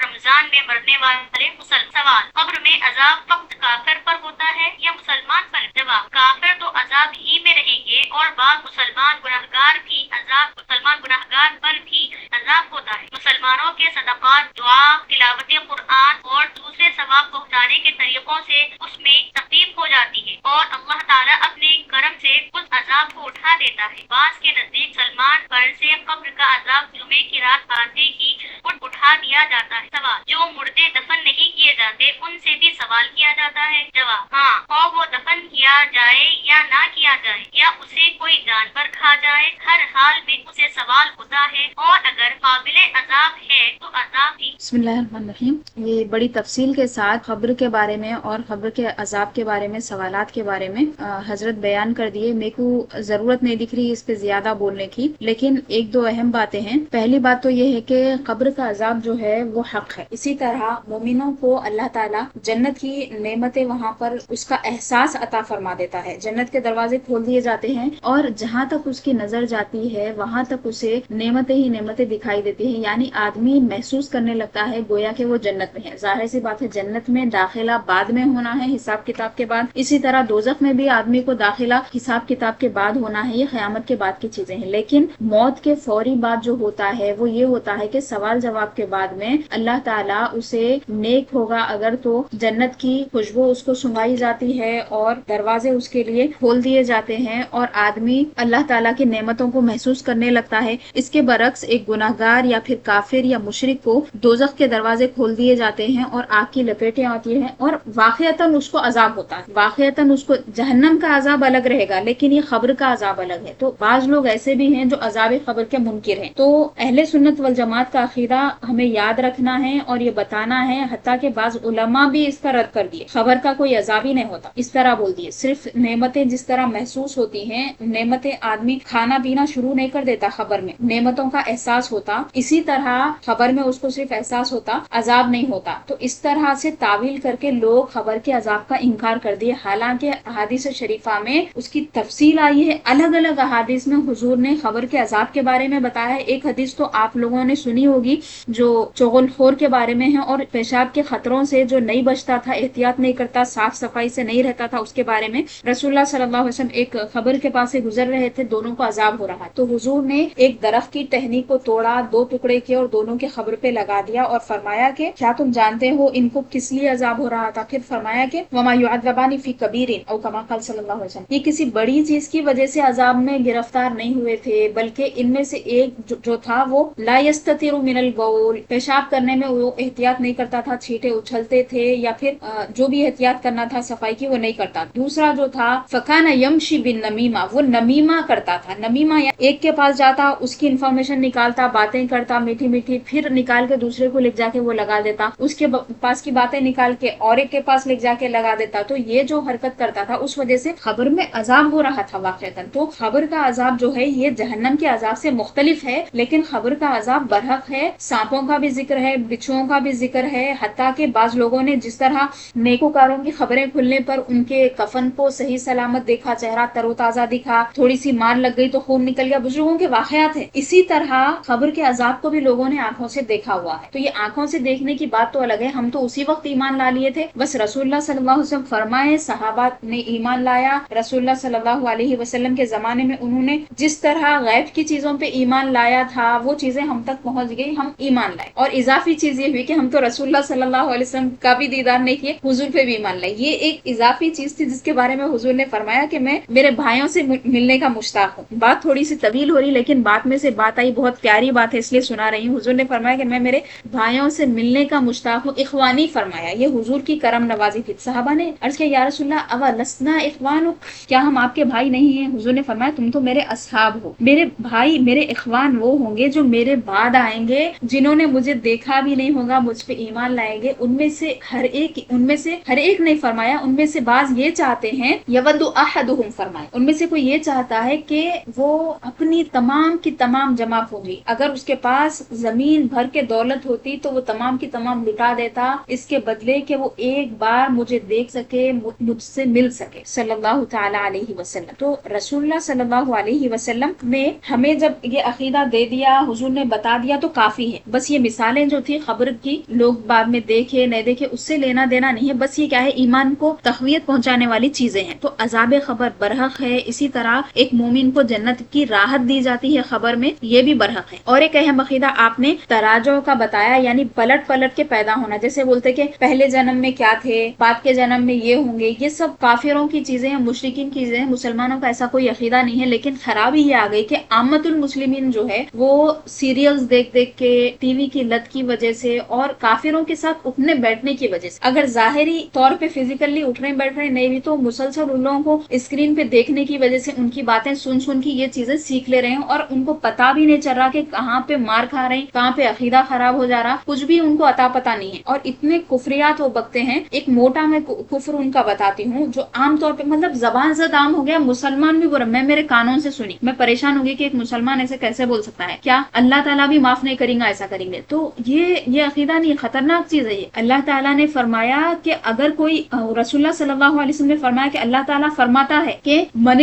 رمضان میں مرنے والے مسلمان۔ سوال قبر میں عذاب فقط کافر پر ہوتا ہے یا مسلمان پر؟ جواب کافر تو عذاب ہی میں رہیں گے اور بعض مسلمان گناہگار پر بھی عذاب ہوتا ہے۔ مسلمانوں کے صدقات، دعا، تلاوت قرآن اور دوسرے ثواب پہنچانے کے طریقوں سے اس میں تخفیف ہو جاتی ہے اور اللہ تعالیٰ اپنے کرم سے اس عذاب کو اٹھا دیتا ہے۔ بعض کے نزدیک سلمان پر سے قبر کا عذاب جمعے کی رات آتے ہی اٹھا دیا جاتا ہے۔ سوال جو مردے دفن نہیں کیے جاتے ان سے بھی سوال کیا جاتا ہے؟ جواب ہاں، اور وہ دفن کیا جائے یا نہ کیا جائے یا اسے کوئی جانور کھا جائے، ہر حال میں اسے سوال ہوتا ہے، اور اگر قابل عذاب ہے تو عذاب بھی۔ بسم اللہ الرحمن الرحیم۔ یہ بڑی تفصیل کے ساتھ قبر کے بارے میں اور قبر کے عذاب کے بارے میں، سوالات کے بارے میں حضرت بیان کر دیے۔ میرے کو ضرورت نہیں دکھ رہی اس پہ زیادہ بولنے کی، لیکن ایک دو اہم باتیں ہیں۔ پہلی بات تو یہ ہے کہ قبر کا عذاب جو ہے وہ حق ہے۔ اسی طرح مومنوں کو اللہ تعالیٰ جنت کی نعمتیں وہاں پر اس کا احساس عطا فرما دیتا ہے۔ جنت کے دروازے کھول دیے جاتے ہیں اور جہاں تک اس کی نظر جاتی ہے وہاں تک اسے نعمتیں ہی نعمتیں دکھائی دیتی ہیں، یعنی آدمی محسوس کرنے لگتا ہے گویا کہ وہ جنت میں ہے۔ ظاہر سی بات ہے جنت میں داخلہ بعد میں ہونا ہے حساب کتاب کے بعد، اسی طرح دوزخ میں بھی آدمی کو داخلہ حساب کتاب کے بعد ہونا ہے، یہ قیامت کے بعد کی چیزیں ہیں۔ لیکن موت کے فوری بعد جو ہوتا ہے وہ یہ ہوتا ہے کہ سوال جواب کے بعد میں اللہ تعالیٰ اسے نیک ہوگا اگر تو جنت کی خوشبو اس کو سنگائی جاتی ہے اور دروازے اس کے لیے کھول دیے جاتے ہیں اور آدمی اللہ تعالیٰ کی نعمتوں کو محسوس کرنے لگتا ہے۔ اس کے برعکس ایک گناہگار یا پھر کافر یا مشرک کو دوزخ کے دروازے کھول دیے جاتے ہیں اور آگ کی لپیٹیں آتی ہیں اور واقعتاً اس کو عذاب ہوتا ہے۔ واقعتاً اس کو جہنم کا عذاب الگ رہے گا لیکن یہ قبر کا عذاب الگ ہے۔ تو بعض لوگ ایسے بھی ہیں جو عذاب قبر کے منکر ہیں۔ تو اہل سنت والجماعت کا عقیدہ ہمیں یاد رکھنا ہے اور یہ بتانا ہے، حتیٰ کہ بعض علماء بھی اس کا رد کر دیے، قبر کا کوئی عذاب ہی نہیں ہوتا، اس طرح بول دیے۔ صرف نعمتیں جس طرح محسوس ہوتی ہیں، نعمتیں آدمی کھانا پینا شروع نہیں کر دیتا قبر میں، نعمتوں کا احساس ہوتا، اسی طرح قبر میں اس کو صرف احساس ہوتا، عذاب نہیں ہوتا۔ تو اس طرح سے تعویل کر کے لوگ قبر کے عذاب کا انکار کر دیے، حالانکہ احادیث شریفہ میں اس کی تفصیل آئی ہے۔ الگ الگ احادیث میں حضور نے قبر کے عذاب کے بارے میں بتایا ہے۔ ایک حدیث تو آپ لوگوں نے سنی ہوگی جو جو چغل خور کے بارے میں ہے، اور پیشاب کے خطروں سے جو نہیں بچتا تھا، احتیاط نہیں کرتا، صاف صفائی سے نہیں رہتا تھا، اس کے بارے میں رسول اللہ صلی اللہ علیہ وسلم ایک خبر کے پاس سے گزر رہے تھے، دونوں کو عذاب ہو رہا، تو حضور نے ایک درخت کی ٹہنی کو توڑا، 2 ٹکڑے کیے اور دونوں کے خبر پہ لگا دیا اور فرمایا کہ کیا تم جانتے ہو ان کو کس لیے عذاب ہو رہا تھا؟ پھر فرمایا کہ وما يعذبان فی کبیر او کما قال صلی اللہ علیہ وسلم، یہ کسی بڑی چیز کی وجہ سے عذاب میں گرفتار نہیں ہوئے تھے، بلکہ ان میں سے ایک جو تھا وہ لا یستتر من البول، پیشاب کرنے میں وہ احتیاط نہیں کرتا تھا، چھینٹے اچھلتے تھے یا پھر جو بھی احتیاط کرنا تھا صفائی کی وہ نہیں کرتا۔ دوسرا جو تھا فکان یمشی بالنمیمہ، وہ نمیمہ کرتا تھا، نمیمہ ایک کے پاس جاتا، اس کی انفارمیشن نکالتا، باتیں کرتا میٹھی میٹھی، پھر نکال کے دوسرے کو لے جا کے وہ لگا دیتا، اس کے پاس کی باتیں نکال کے اور ایک کے پاس لے جا کے لگا دیتا، تو یہ جو حرکت کرتا تھا اس وجہ سے خبر میں عذاب ہو رہا تھا واقعتاً۔ تو خبر کا عذاب جو ہے یہ جہنم کے عذاب سے مختلف ہے، لیکن خبر کا عذاب برحق ہے، سانپوں کا بھی ذکر ہے، بچھوؤں کا بھی ذکر ہے، حتیٰ کہ بعض لوگوں نے جس طرح نیکوکاروں کی خبریں کھلنے پر ان کے کفن کو صحیح سلامت دیکھا، چہرہ تر و تازہ دکھا، تھوڑی سی مار لگ گئی تو خون نکل گیا، بزرگوں کے واقعات ہیں، اسی طرح خبر کے عذاب کو بھی لوگوں نے آنکھوں سے دیکھا ہوا ہے۔ تو یہ آنکھوں سے دیکھنے کی بات تو الگ ہے، ہم تو اسی وقت ایمان لا لیے تھے، بس رسول اللہ صلی اللہ علیہ وسلم فرمائے صحابہ نے ایمان لایا، رسول اللہ صلی اللہ علیہ وسلم کے زمانے میں انہوں نے جس طرح غیب کی چیزوں پہ ایمان لایا تھا وہ چیزیں ہم تک پہنچ گئی، ہم ایمان لائے، اور اضافی چیز یہ ہوئی کہ ہم تو رسول اللہ صلی اللہ علیہ وسلم کا بھی دیدار نہیں کیے، حضور پہ بھی ایمان لائے۔ یہ ایک اضافی چیز تھی جس کے بارے میں حضور نے فرمایا کہ میں میرے بھائیوں سے ملنے کا مشتاق ہوں۔ بات تھوڑی سی طویل ہو رہی لیکن بات میں سے بات آئی، بہت پیاری بات ہے اس لیے سنا رہی ہوں۔ حضور نے فرمایا کہ میں میرے بھائیوں سے ملنے کا مشتاق ہوں، اخوانی فرمایا، یہ حضور کی کرم نوازی تھی۔ صحابہ نے عرض کیا یا رسول اللہ اوا لسنا اخوان، کیا ہم آپ کے بھائی نہیں ہیں؟ حضور نے فرمایا تم تو میرے اصحاب ہو، میرے بھائی میرے اخوان وہ ہوں گے جو میرے بعد آئیں گے، جنہوں نے مجھے دیکھا بھی نہیں ہوگا، مجھ پہ ایمان لائیں گے، ان میں سے ہر ایک نہیں فرمایا، ان میں سے بعض یہ چاہتے ہیں یود احدہم فرمائے، ان میں سے کوئی یہ چاہتا ہے کہ وہ اپنی تمام کی تمام جمع پونجی، اگر اس کے پاس زمین بھر کے دولت ہوتی تو وہ تمام کی تمام لٹا دیتا، اس کے بدلے کہ وہ ایک بار مجھے دیکھ سکے، مجھ سے مل سکے، صلی اللہ تعالی علیہ وسلم۔ تو رسول اللہ صلی اللہ علیہ وسلم نے ہمیں جب یہ عقیدہ دے دیا، حضور نے بتا دیا تو کافی ہے، بس یہ مثالیں جو تھی خبر کی، لوگ بعد میں دیکھے نہیں دیکھے اس سے لینا دینا نہیں ہے، بس یہ کیا ہے ایمان کو تقویت پہنچانے والی چیزیں ہیں۔ تو عذاب خبر برحق ہے، اسی طرح ایک مومن کو جنت کی راحت دی جاتی ہے خبر میں، یہ بھی برحق ہے۔ اور ایک اہم عقیدہ آپ نے تراجع کا بتایا، یعنی پلٹ پلٹ کے پیدا ہونا، جیسے بولتے کہ پہلے جنم میں کیا تھے، بعد کے جنم میں یہ ہوں گے، یہ سب کافروں کی چیزیں ہیں، مشرکین کی چیزیں ہیں، مسلمانوں کا ایسا کوئی عقیدہ نہیں ہے۔ لیکن خرابی یہ آ گئی کہ عامت المسلمین جو ہے وہ سیریلز دیکھ دیکھ کے، ٹی وی کی لت کی وجہ سے اور کافروں کے ساتھ اٹھنے بیٹھنے کی وجہ سے، اگر ظاہری طور پہ فزیکلی اٹھنے بیٹھ رہے نہیں بھی تو مسلسل ان لوگوں کو اسکرین پہ دیکھنے کی وجہ سے ان کی باتیں سن سن کی یہ چیزیں سیکھ لے رہے ہیں، اور ان کو پتا بھی نہیں چل رہا کہ کہاں پہ مار کھا رہے ہیں، کہاں پہ عقیدہ خراب ہو جا رہا، کچھ بھی ان کو عطا پتا نہیں ہے، اور اتنے کفریات وہ بکتے ہیں۔ ایک موٹا میں کفر ان کا بتاتی ہوں جو عام طور پہ مطلب زبان زد عام ہو گیا، مسلمان بھی بول، میں میرے کانوں سے سنی، میں پریشان ہو گئی کہ ایک مسلمان ایسے کیسے بول سکتا ہے، کیا اللہ تعالیٰ بھی معاف نہیں کریں گا ایسا کریں گے؟ تو یہ عقیدہ نہیں، خطرناک چیز ہے یہ۔ اللہ تعالیٰ نے فرمایا کہ اگر کوئی، رسول اللہ صلی اللہ علیہ وسلم نے فرمایا کہ اللہ تعالیٰ فرماتا ہے کہ من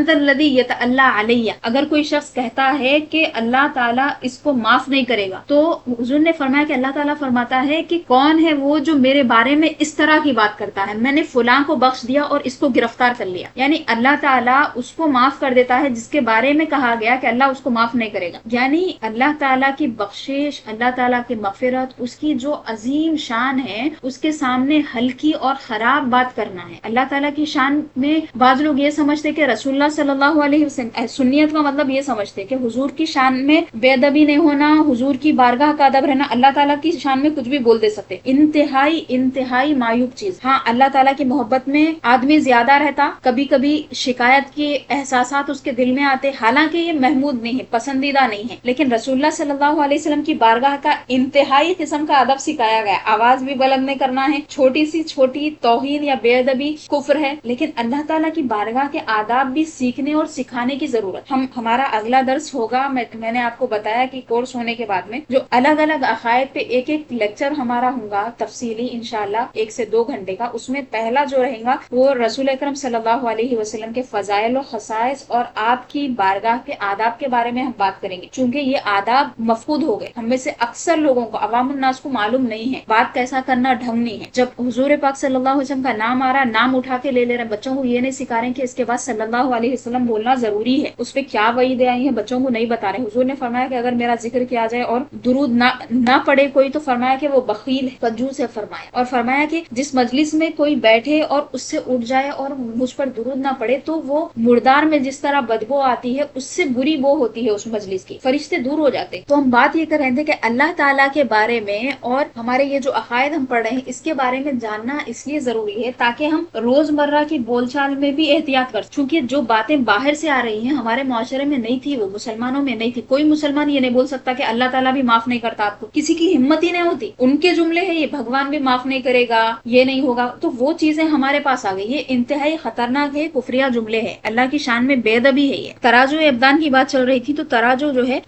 ذا الذی یتعلی علیہ، اگر کوئی شخص کہتا ہے کہ اللہ تعالیٰ اس کو معاف نہیں کرے گا، تو حضور نے فرمایا کہ اللہ تعالیٰ فرماتا ہے کہ کون ہے وہ جو میرے بارے میں اس طرح کی بات کرتا ہے، میں نے فلاں کو بخش دیا اور اس کو گرفتار کر لیا، یعنی اللہ تعالیٰ اس کو معاف کر دیتا ہے جس کے بارے میں کہا گیا کہ اللہ اس کو معاف نہیں کرے گا۔ یعنی اللہ تعالیٰ کی بخشش، اللہ تعالیٰ کی مغفرت، اس کی جو عظیم شان ہے، اس کے سامنے ہلکی اور خراب بات کرنا ہے۔ اللہ تعالیٰ کی شان میں بعض لوگ یہ سمجھتے کہ رسول اللہ صلی اللہ علیہ وسلم، سنیت کا مطلب یہ سمجھتے کہ حضور کی شان میں بے ادبی نہیں ہونا، حضور کی بارگاہ کا ادب رہنا، اللہ تعالیٰ کی شان میں کچھ بھی بول دے سکتے، انتہائی معیوب چیز۔ ہاں، اللہ تعالیٰ کی محبت میں آدمی زیادہ رہتا، کبھی کبھی شکایت کے احساسات اس کے دل میں آتے، حالانکہ یہ محمود نہیں ہے، پسندیدہ نہیں ہے، لیکن رسول اللہ صلی اللہ علیہ وسلم کی بارگاہ کا انتہائی قسم کا ادب سکھایا گیا، آواز بھی بلند نہیں کرنا ہے، چھوٹی سی چھوٹی توہین یا بے ادبی کفر ہے، لیکن اللہ تعالیٰ کی بارگاہ کے آداب بھی سیکھنے اور سکھانے کی ضرورت۔ ہمارا اگلا درس ہوگا، میں نے آپ کو بتایا کہ کورس ہونے کے بعد میں جو الگ الگ عقائد پہ ایک لیکچر ہمارا ہوگا تفصیلی انشاءاللہ 1 سے 2 گھنٹے کا، اس میں پہلا جو رہے گا وہ رسول اکرم صلی اللہ علیہ وسلم کے فضائل و خصائص اور آپ کی بارگاہ کے آداب کے بارے میں ہم بات کریں گے، چونکہ یہ آداب مفقود ہو گئے۔ ہم میں سے اکثر لوگوں کو، عوام الناس کو معلوم نہیں ہے بات کیسا کرنا ڈھنگ نہیں ہے. جب حضور پاک صلی اللہ علیہ وسلم کا نام آ رہا ہے، نام اٹھا کے لے لے رہے ہیں. بچوں کو یہ نہیں سکھا رہے ہیں کہ اس کے بعد صلی اللہ علیہ وسلم بولنا ضروری ہے، اس پہ کیا وعید آئی ہے بچوں کو نہیں بتا رہے. حضور نے فرمایا کہ اگر میرا ذکر کیا جائے اور درود نہ پڑے کوئی، تو فرمایا کہ وہ بخیل ہے، کنجوس ہے فرمایا. اور فرمایا کہ جس مجلس میں کوئی بیٹھے اور اس سے اٹھ جائے اور مجھ پر درود نہ پڑے، تو وہ مردار میں جس طرح بدبو آتی ہے اس سے بری بو ہوتی ہے اس مجلس کی، فرشتے دور ہو جاتے. تو ہم بات یہ کر رہے تھے کہ اللہ تعالیٰ کے بارے میں اور ہمارے یہ جو عقائد ہم پڑھ رہے ہیں اس کے بارے میں جاننا اس لیے ضروری ہے تاکہ ہم روزمرہ کی بول چال میں بھی احتیاط کر. چونکہ جو باتیں باہر سے آ رہی ہیں ہمارے معاشرے میں نہیں تھی، وہ مسلمانوں میں نہیں تھی. کوئی مسلمان یہ نہیں بول سکتا کہ اللہ تعالیٰ بھی معاف نہیں کرتا آپ کو، کسی کی ہمت ہی نہیں ہوتی. ان کے جملے ہیں یہ بھگوان بھی معاف نہیں کرے گا، یہ نہیں ہوگا. تو وہ چیزیں ہمارے پاس آ گئی. یہ انتہائی خطرناک ہے، کفریہ جملے ہیں، اللہ کی شان میں بے ادبی ہے. یہ تراجو ابدان کی بات چل رہی تھی، تو تراجو جو ہے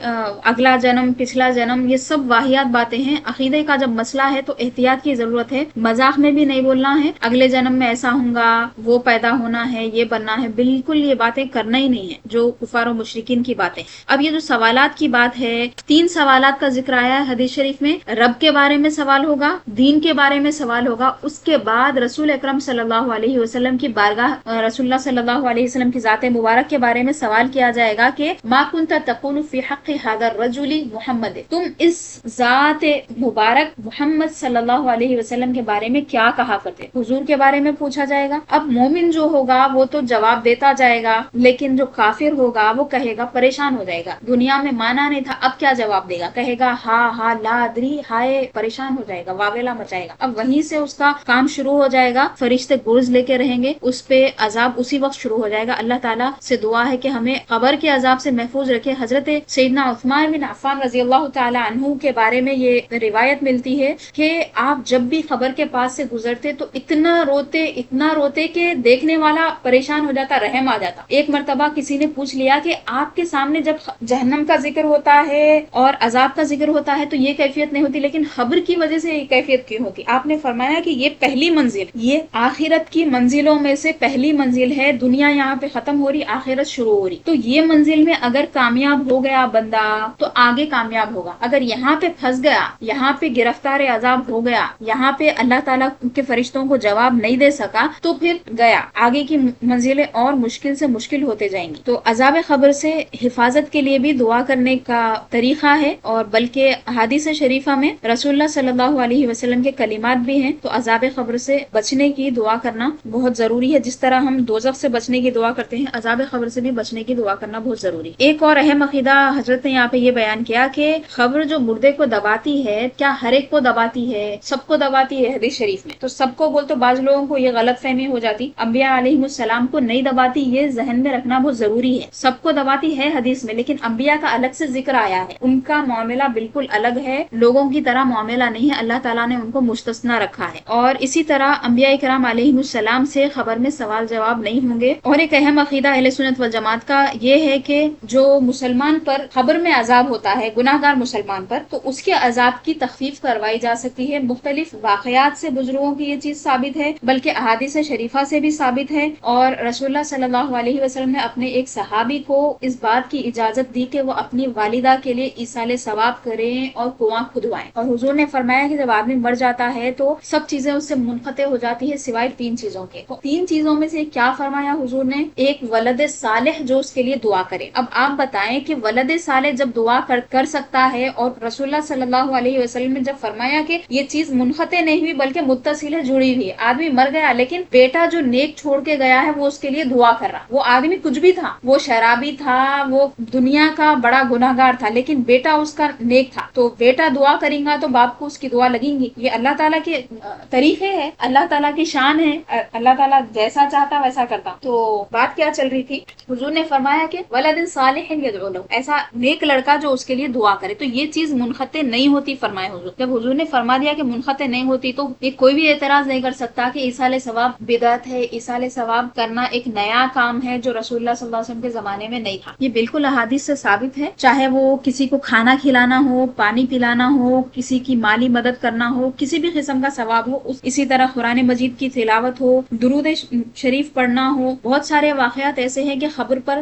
اگلا جنم، پچھلا جنم، یہ سب واہیات باتیں ہیں. عقیدے کا جب مسئلہ ہے تو احتیاط کی ضرورت ہے. مذاق میں بھی نہیں بولنا ہے اگلے جنم میں ایسا ہوں گا، وہ پیدا ہونا ہے، یہ بننا ہے. بالکل یہ باتیں کرنا ہی نہیں ہے جو کفار و مشرکین کی باتیں. اب یہ جو سوالات کی بات ہے، 3 سوالات کا ذکر آیا ہے حدیث شریف میں. رب کے بارے میں سوال ہوگا، دین کے بارے میں سوال ہوگا، اس کے بعد رسول اکرم صلی اللہ علیہ وسلم کی بارگاہ، رسول اللہ صلی اللہ علیہ وسلم کی ذات مبارک کے بارے میں سوال کیا جائے گا کہ ما کنت تقول فی حق هذا الرجل محمد، تم اس ذات مبارک محمد صلی اللہ علیہ وسلم کے بارے میں کیا کہا کرتے. حضور کے بارے میں پوچھا جائے گا. اب مومن جو ہوگا وہ تو جواب دیتا جائے گا، لیکن جو کافر ہوگا وہ کہے گا، پریشان ہو جائے گا، دنیا میں مانا نہیں تھا اب کیا جواب دے گا، کہے گا ہاں لا ادری، ہائے، پریشان ہو جائے گا، واویلا مچائے گا. اب وہیں سے اس کا کام شروع ہو جائے گا. فرشتے گرز لے کے رہیں گے، اس پہ عذاب اسی وقت شروع ہو جائے گا. اللہ تعالیٰ سے دعا ہے کہ ہمیں قبر کے عذاب سے محفوظ رکھے. حضرت سیدنا عثمان بن عفان رضی اللہ تعالی عنہ کے بارے میں یہ روایت ملتی ہے کہ آپ جب بھی قبر کے پاس سے گزرتے تو اتنا روتے کہ دیکھنے والا پریشان ہو جاتا، رحم آ جاتا. ایک مرتبہ کسی نے پوچھ لیا کہ آپ کے سامنے جب جہنم کا ذکر ہوتا ہے اور عذاب کا ذکر ہوتا ہے تو یہ کیفیت نہیں ہوتی، لیکن قبر کی وجہ سے یہ کیفیت کیوں ہوتی؟ آپ نے فرمایا کہ یہ پہلی منزل، یہ آخرت کی منزلوں میں سے پہلی منزل ہے. دنیا یہاں پہ ختم ہو رہی، آخرت شروع ہو رہی. تو یہ منزل میں اگر کامیاب ہو گیا بندہ تو آگے کامیاب ہوگا. اگر یہاں پہ پھنس گیا، یہاں پہ گرفتار عذاب ہو گیا، یہاں پہ اللہ تعالیٰ کے فرشتوں کو جواب نہیں دے سکا، تو پھر گیا. آگے کی منزلیں اور مشکل سے مشکل ہوتے جائیں گی. تو عذاب قبر سے حفاظت کے لیے بھی دعا کرنے کا طریقہ ہے، اور بلکہ حدیث شریفہ میں رسول اللہ صلی اللہ علیہ وسلم کے کلمات بھی ہیں. تو عذاب قبر سے بچنے کی دعا کرنا بہت ضروری ہے. جس طرح ہم دوزخ سے بچنے کی دعا کرتے ہیں، عذاب قبر سے بھی بچنے کی دعا کرنا بہت ضروری. ایک اور اہم عقیدہ حضرت نے یہاں پہ یہ بیان کیا کہ قبر جو مردے کو دباتی ہے، کیا ہر ایک کو دباتی ہے؟ سب کو دباتی ہے حدیث شریف میں. تو سب کو بول تو بعض لوگوں کو یہ غلط فہمی ہو جاتی، انبیاء علیہ السلام کو نہیں دباتی، یہ ذہن میں رکھنا بہت ضروری ہے. سب کو دباتی ہے حدیث میں، لیکن انبیاء کا الگ سے ذکر آیا ہے. ان کا معاملہ بالکل الگ ہے، لوگوں کی طرح معاملہ نہیں ہے. اللہ تعالیٰ نے ان کو مستثنا رکھا ہے. اور اسی طرح انبیاء کرام علیہ السلام سے خبر میں سوال جواب نہیں ہوں گے. اور ایک اہم عقیدہ اہل سنت والجماعت کا یہ ہے کہ جو مسلمان پر خبر میں عذاب ہوتا ہے، گناہ گار مسلمان پر، تو اس کے عذاب کی تخفیف کروائی جا سکتی ہے. مختلف واقعات سے بزرگوں کی یہ چیز ثابت ہے، بلکہ احادیث شریفہ سے بھی ثابت ہے. اور رسول اللہ صلی اللہ علیہ وسلم نے اپنے ایک صحابی کو اس بات کی اجازت دی کہ وہ اپنی والدہ کے لیے ایصال ثواب کریں اور کنواں کھدوائیں. اور حضور نے فرمایا کہ جب آدمی مر جاتا ہے تو سب چیزیں اس سے منقطع ہو جاتی ہے سوائے 3 چیزوں کے. 3 چیزوں میں سے کیا فرمایا حضور نے؟ ایک ولد صالح جو اس کے لیے دعا کرے. اب آپ بتائیں کہ ولد صالح جب دعا کر سکتا ہے، اور رسول اللہ صلی اللہ علیہ وسلم نے جب فرمایا کہ یہ چیز منقطع نہیں ہوئی بلکہ متصل ہے، جڑی ہوئی ہے. آدمی مر گیا لیکن بیٹا جو نیک چھوڑ کے گیا ہے وہ اس کے لیے دعا کر رہا. وہ آدمی کچھ بھی تھا، وہ شرابی تھا، وہ دنیا کا بڑا گناہگار تھا، لیکن بیٹا اس کا نیک تھا. تو بیٹا دعا کرے گا تو باپ کو اس کی دعا لگیں گی. یہ اللہ تعالیٰ کے طریقے ہے، اللہ تعالیٰ کی شان ہے. اللہ تعالیٰ جیسا چاہتا ویسا کرتا. تو بات کیا چل رہی تھی؟ حضور نے فرمایا کہ ولد صالح یدعو له، ایسا نیک لڑکا جو اس کے لیے دعا کرے. تو یہ چیز منقطع نہیں ہوتی فرمائے حضور. جب حضور نے فرما دیا کہ منقطع نہیں ہوتی تو یہ کوئی بھی اعتراض نہیں کر سکتا کہ ایصال ثواب بدعت ہے. ایصال ثواب کرنا ایک نیا کام ہے جو رسول اللہ صلی اللہ علیہ وسلم کے زمانے میں نہیں تھا. یہ بالکل احادیث سے ثابت ہے، چاہے وہ کسی کو کھانا کھلانا ہو، پانی پلانا ہو، کسی کی مالی مدد کرنا ہو، کسی بھی قسم کا ثواب ہو. اسی طرح قرآن مجید کی تلاوت ہو، درود شریف پڑھنا ہو. بہت سارے واقعات ایسے ہیں کہ خبر پر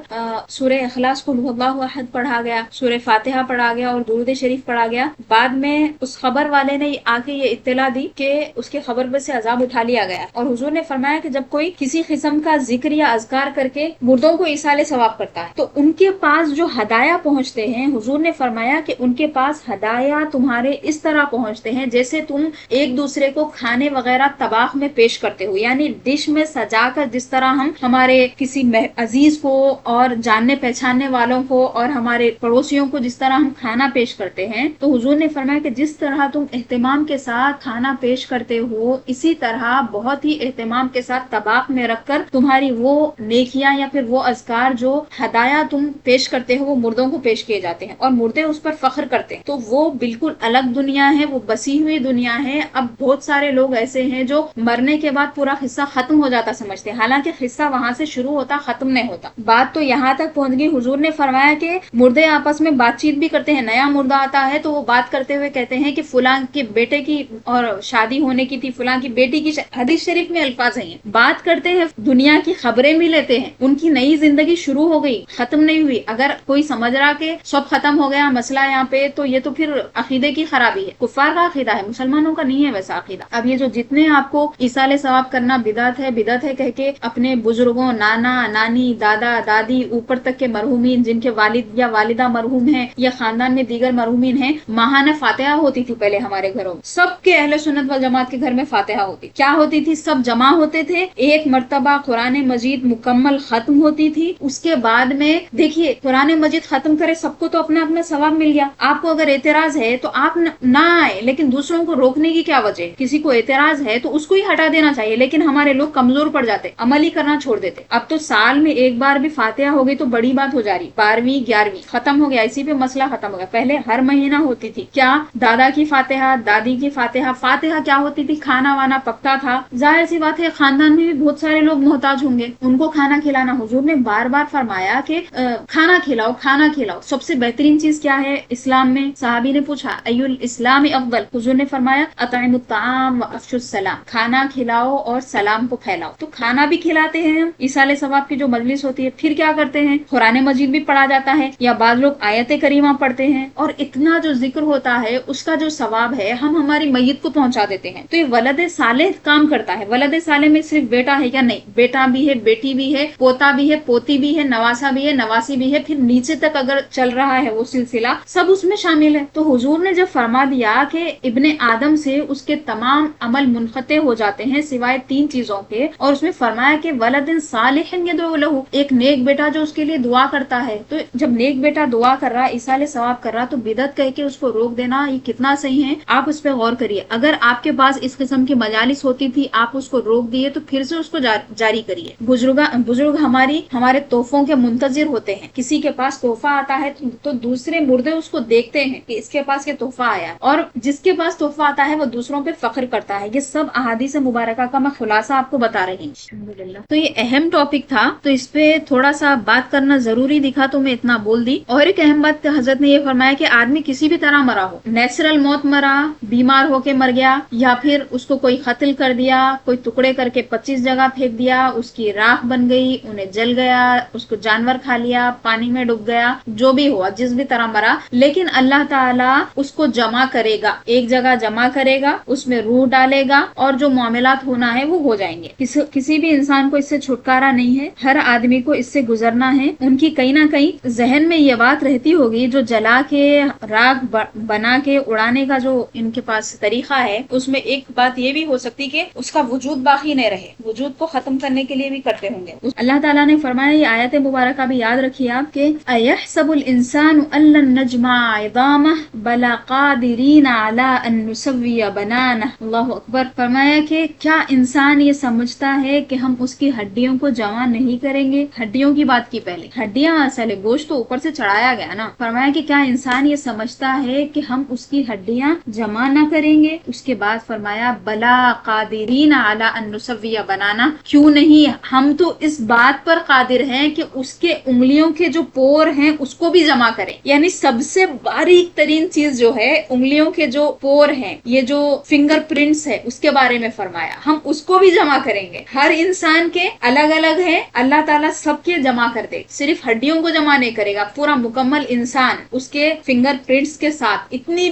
سورہ اخلاص قل هو اللہ احد پڑھا گیا، سورہ فاتحہ پڑھا گیا، اور درود شریف پڑھا گیا. بعد میں اس خبر والے نے آ کے یہ اطلاع دی کہ اس کے خبر پر سے عذاب اٹھا لیا گیا. اور حضور نے فرمایا کہ جب کوئی کسی قسم کا ذکر یا اذکار کر کے مردوں کو ایصال ثواب کرتا ہے تو ان کے پاس جو ہدایا پہنچتے ہیں، حضور نے فرمایا کہ ان کے پاس ہدایا تمہارے اس طرح پہنچتے ہیں جیسے تم ایک دوسرے کو کھانے وغیرہ طباخ میں پیش کرتے ہو، یعنی ڈش میں سجا کر جس طرح ہم ہمارے کسی عزیز کو اور جاننے پہچاننے والوں کو اور ہمارے پڑوسیوں کو جس طرح ہم کھانا پیش کرتے ہیں، تو حضور نے فرمایا کہ جس طرح تم اہتمام کے ساتھ کھانا پیش کرتے ہو اسی طرح بہت ہی اہتمام کے ساتھ طباخ میں رکھ کر تمہاری وہ نیکیاں یا پھر وہ اذکار جو ہدایا تم پیش کرتے ہو وہ مردوں کو پیش کیے جاتے ہیں اور مردے اس پر فخر کرتے ہیں. تو وہ بالکل الگ دنیا ہے، وہ بسی ہوئی دنیا ہے. اب بہت سارے لوگ ایسے ہیں جو مرنے کے بعد پورا قصہ ختم ہو جاتا سمجھتے ہیں، حالانکہ قصہ وہاں سے شروع ہوتا ختم نہیں ہوتا. بات تو یہاں تک پہنچ گئی، حضور نے فرمایا کہ مردے آپس میں بات چیت بھی کرتے ہیں. نیا مردہ آتا ہے تو وہ بات کرتے ہوئے کہتے ہیں کہ فلاں کے بیٹے کی اور شادی ہونے کی تھی، فلاں کی بیٹی کی حدیث شریف میں الفاظ ہیں. بات کرتے ہیں، دنیا کی خبریں بھی لیتے ہیں. ان کی نئی زندگی شروع ہو گئی، ختم نہیں ہوئی. اگر کوئی سمجھ رہا کہ سب ختم ہو گیا مسئلہ یہاں پہ، تو یہ تو پھر عقیدے کی خرابی ہے. کفار کا عقیدہ ہے، مسلمانوں کا نہیں ہے ویسا عقیدہ. اب یہ جو جتنے آپ کو ایصال ثواب کرنا بدعت ہے کہہ کے اپنے بزرگوں، نانا نانی، دادا دادی، اوپر تک کے مرحومین جن کے والد یا والدہ مرحوم ہیں یا خاندان میں دیگر مرحومین ہیں، ماہانہ فاتحہ ہوتی تھی پہلے ہمارے گھروں میں. سب کے اہل سنت والجماعت کے گھر میں فاتحہ ہوتی. کیا ہوتی تھی؟ سب جمع ہوتے تھے، ایک مرتبہ قرآن مجید مکمل ختم ہوتی تھی. اس کے بعد میں دیکھیے قرآن مجید ختم کرے سب کو تو اپنا اپنا ثواب مل گیا. آپ کو اگر اعتراض ہے تو آپ نہ آئے، لیکن دوسروں کو روکنے کی کیا وجہ ہے؟ کسی کو اعتراض ہے تو اس کو ہی ہٹا دینا چاہیے. لیکن ہمارے لوگ کمزور پڑ جاتے، عمل ہی کرنا چھوڑ دیتے. اب تو سال میں ایک بار بھی فاتحہ ہو گئی تو بڑی بات ہو جا رہی. 12ویں 11ویں ختم ہو گیا، اسی پہ مسئلہ ختم ہو گیا. پہلے ہر مہینہ ہوتی تھی. کیا؟ دادا کی فاتحہ، دادی کی فاتحہ. فاتحہ کیا ہوتی تھی؟ کھانا وانا پکتا تھا. ظاہر سی بات ہے خاندان میں بھی بہت سارے لوگ محتاج ہوں گے، ان کو کھانا کھلانا. حضور نے بار بار فرمایا کہ کھانا کھلاؤ کھانا کھلاؤ. سب سے بہترین چیز کیا ہے اسلام میں؟ صحابی نے پوچھا ای الاسلام افضل؟ حضور نے فرمایا اطعموا الطعام وافشوا السلام. کھانا کھلاؤ اور سلام کو پھیلاؤ. تو کھانا بھی کھلاتے ہیں ہم، ایصال ثواب کی جو مجلس ہوتی ہے. پھر کیا کرتے ہیں؟ قرآن مجید بھی پڑھا جاتا ہے یا بعض لوگ آیت کریمہ پڑھتے ہیں، اور اتنا جو ذکر ہوتا ہے اس کا جو ثواب ہے ہم ہماری میت کو پہنچا دیتے ہیں. تو یہ ولد صالح کام کرتا ہے. ولد صالح میں صرف بیٹا ہے کیا؟ نہیں، بیٹا بھی ہے، بیٹی بھی ہے، پوتا بھی ہے، پوتی بھی ہے، نواسا بھی ہے، نواسی بھی ہے. پھر نیچے تک اگر چل رہا ہے وہ سلسلہ سب اس میں شامل ہے. تو حضور نے جب فرما دیا کہ ابن آدم سے اس کے تمام عمل منقطع ہو جاتے ہیں سوائے 3 چیزوں کے، اور اس میں فرمایا کہ ولد صالح یدعو لہ، ایک نیک بیٹا جو اس کے لیے دعا کرتا ہے. تو جب نیک بیٹا دعا کر رہا، ایصال ثواب کر رہا، تو بدعت کہہ کے اس کو روک دینا یہ کتنا صحیح ہے؟ آپ اس پہ غور کریے. اگر آپ کے پاس اس قسم کی مجالس ہوتی تھی، آپ اس کو روک دیے، تو پھر سے اس کو جاری کریے. بزرگ ہمارے تحفوں کے منتظر ہوتے ہیں. کسی کے پاس تحفہ آتا ہے تو دوسرے مردے اس کو دیکھتے ہیں کہ اس کے پاس یہ تحفہ آیا، اور جس کے پاس تحفہ آتا ہے وہ دوسروں پہ فخر کرتا ہے. یہ سب احادیث مبارکہ کا میں خلاصہ آپ کو بتا رہی ہوں. الحمدللہ. تو یہ اہم ٹاپک تھا، تو اس پہ تھوڑا سا بات کرنا ضروری دکھا تو میں اتنا بول دی. اور ایک اہم بات حضرت نے یہ فرمایا کہ آدمی کسی بھی طرح مرا ہو، نیچرل موت مرا، بیمار ہو کے مر گیا، یا پھر اس کو کوئی قتل کر دیا، کوئی ٹکڑے کر کے 25 جگہ پھینک دیا، اس کی راکھ بن گئی، انہیں جل گیا، اس کو جانور کھا لیا، پانی میں ڈوب گیا، جو بھی ہوا جس بھی طرح مرا، لیکن اللہ تعالیٰ اس کو جمع کرے گا، ایک جگہ جمع کرے گا، اس میں روح ڈالے گا، اور جو معاملات ہونا ہے وہ ہو جائیں گے. کسی بھی انسان کو اس سے چھٹکارا نہیں ہے، ہر آدمی کو اس سے گزرنا ہے. ان کی کہیں نہ کہیں ذہن میں یہ بات رہتی ہوگی، جو جلا کے راکھ بنا کے اڑانے کا جو ان کے پاس طریقہ ہے، اس میں ایک بات یہ بھی ہو سکتی کہ اس کا وجود باقی نہیں رہے، وجود کو ختم کرنے کے لیے بھی کرتے ہوں گے. اللہ تعالیٰ نے فرمایا، یہ آیت مبارکہ بھی یاد رکھیے آپ کہ ایحسب الانسان ان لن نجمع عظامہ بلا قادرین علی ان نسوی بنانہ. اللہ اکبر. فرمایا کہ کیا انسان یہ سمجھتا ہے کہ ہم اس کی ہڈیوں کو جمع نہیں کریں گے؟ ہڈیوں کی بات کی پہلے، ہڈیاں اصل گوشت تو اوپر سے چڑھایا گیا نا. فرمایا کہ کیا انسان یہ سمجھتا ہے کہ ہم اس کی ہڈیاں جمع نہ کریں گے؟ اس کے بعد فرمایا بلا قادرین علی ان نسوی بنانہ. کیوں نہیں، ہم تو اس بات پر قادر ہیں کہ اس کے انگلیوں کے جو پور ہیں اس کو بھی جمع کریں. یعنی سب سے باریک ترین چیز جو ہے انگلیوں کے جو پور ہیں، یہ جو فنگر پرنٹس ہے، اس کے بارے میں فرمایا ہم اس کو بھی جمع کریں گے. ہر انسان کے الگ الگ ہے، اللہ تعالیٰ سب کے جمع کر دے. صرف ہڈیوں کو جمع نہیں کرے گا، پورا مکمل انسان، اس کے فنگر پرنٹس کے ساتھ، اتنی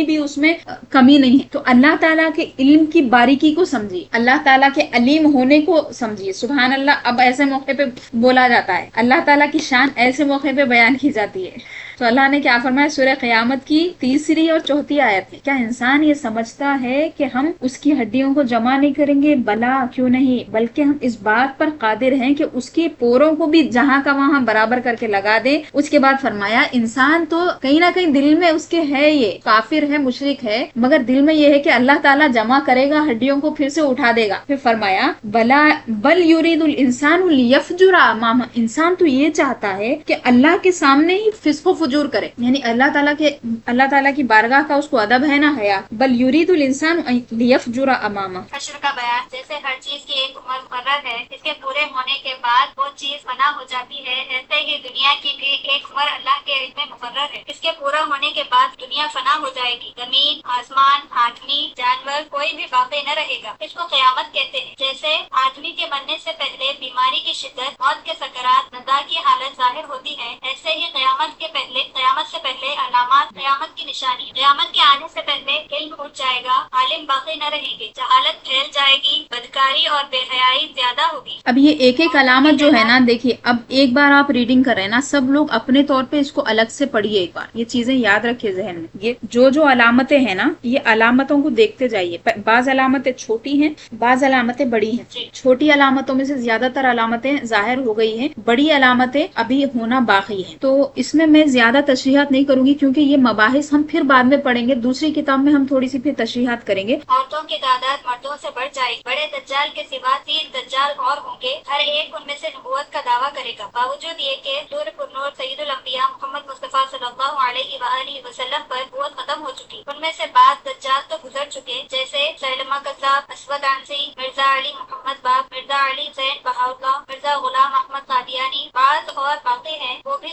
بھی اس میں کمی نہیں ہے۔ تو اللہ تعالیٰ کے علم کی باریکی کو سمجھیے، اللہ تعالیٰ کے علیم ہونے کو سمجھیے۔ سبحان اللہ، اب ایسے موقع پہ بولا جاتا ہے، اللہ تعالیٰ کی شان ایسے موقع پہ بیان کی جاتی ہے۔ تو اللہ نے کیا فرمایا سورہ قیامت کی 3 اور 4 آیت میں، کیا انسان یہ سمجھتا ہے کہ ہم اس کی ہڈیوں کو جمع نہیں کریں گے؟ بلا، کیوں نہیں، بلکہ ہم اس بات پر قادر ہیں کہ اس کے پوروں کو بھی جہاں کا وہاں برابر کر کے لگا دیں۔ اس کے بعد فرمایا انسان تو کہیں نہ کہیں دل میں اس کے ہے، یہ کافر ہے، مشرک ہے، مگر دل میں یہ ہے کہ اللہ تعالیٰ جمع کرے گا، ہڈیوں کو پھر سے اٹھا دے گا۔ پھر فرمایا بل یرید الانسان لیفجر امامہ، انسان تو یہ چاہتا ہے کہ اللہ کے سامنے ہی فسق و فجور کرے، یعنی اللہ تعالیٰ کی بارگاہ کا اس کو ادب ہے نا، حیا۔ بل یرید الانسان لیفجر امامہ۔ حشر کا بیان، جیسے ہر چیز کی ایک عمر مقرر ہے، اس کے پورے ہونے کے بعد وہ چیز فنا ہو جاتی ہے، ایسے ہی دنیا کی بھی ایک عمر اللہ کے علم میں مقرر ہے، اس کے پورا ہونے کے بعد دنیا فنا ہو جائے گی، زمین، آسمان، آدمی، جانور، کوئی بھی باقی نہ رہے گا۔ اس کو قیامت کہتے ہیں۔ جیسے آدمی کے مرنے سے پہلے بیماری کی شدت، موت کے سکرات، ندا کی حالت ظاہر ہوتی ہے، ایسے ہی قیامت سے پہلے علامات، قیامت کی نشانی، قیامت کے آنے سے پہلے علم اٹھ جائے گا، عالم باقی نہ رہیں گے، جہالت پھیل جائے گی، بدکاری اور بے حیائی زیادہ ہوگی۔ اب یہ ایک علامت جو ہے نا، دیکھیے اب ایک بار آپ ریڈنگ کر رہے ہیں نا، سب لوگ اپنے طور پہ اس کو الگ سے پڑھیے، ایک بار یہ چیزیں یاد رکھیے ذہن میں۔ یہ جو علامتیں ہیں نا، یہ علامتوں کو دیکھتے جائیے، بعض علامتیں چھوٹی ہیں، بعض علامتیں بڑی ہیں۔ چھوٹی علامتوں میں سے زیادہ تر علامتیں ظاہر ہو گئی ہیں، بڑی علامتیں ابھی ہونا باقی ہیں۔ تو اس میں زیادہ تشریحات نہیں کروں گی، کیونکہ یہ مباحث ہم پھر بعد میں پڑھیں گے، دوسری کتاب میں ہم تھوڑی سی پھر تشریحات کریں گے۔ عورتوں کی تعداد مردوں سے بڑھ جائے گی، بڑے دجال کے سوا 3 دجال اور ہوں گے، ہر ایک ان میں سے نبوت کا دعویٰ کرے گا، باوجود یہ کہ نور پر نور سید الانبیاء محمد مصطفیٰ صلی اللہ علیہ وآلہ وسلم پر نبوت ختم ہو چکی۔ ان میں سے بعض دجال تو گزر چکے، جیسے سیلمہ کذاب، اسود عنسی، مرزا علی محمد باپ، مرزا علی حسین بہاؤاللہ، مرزا غلام احمد قادیانی، بعض اور باقی ہیں، وہ بھی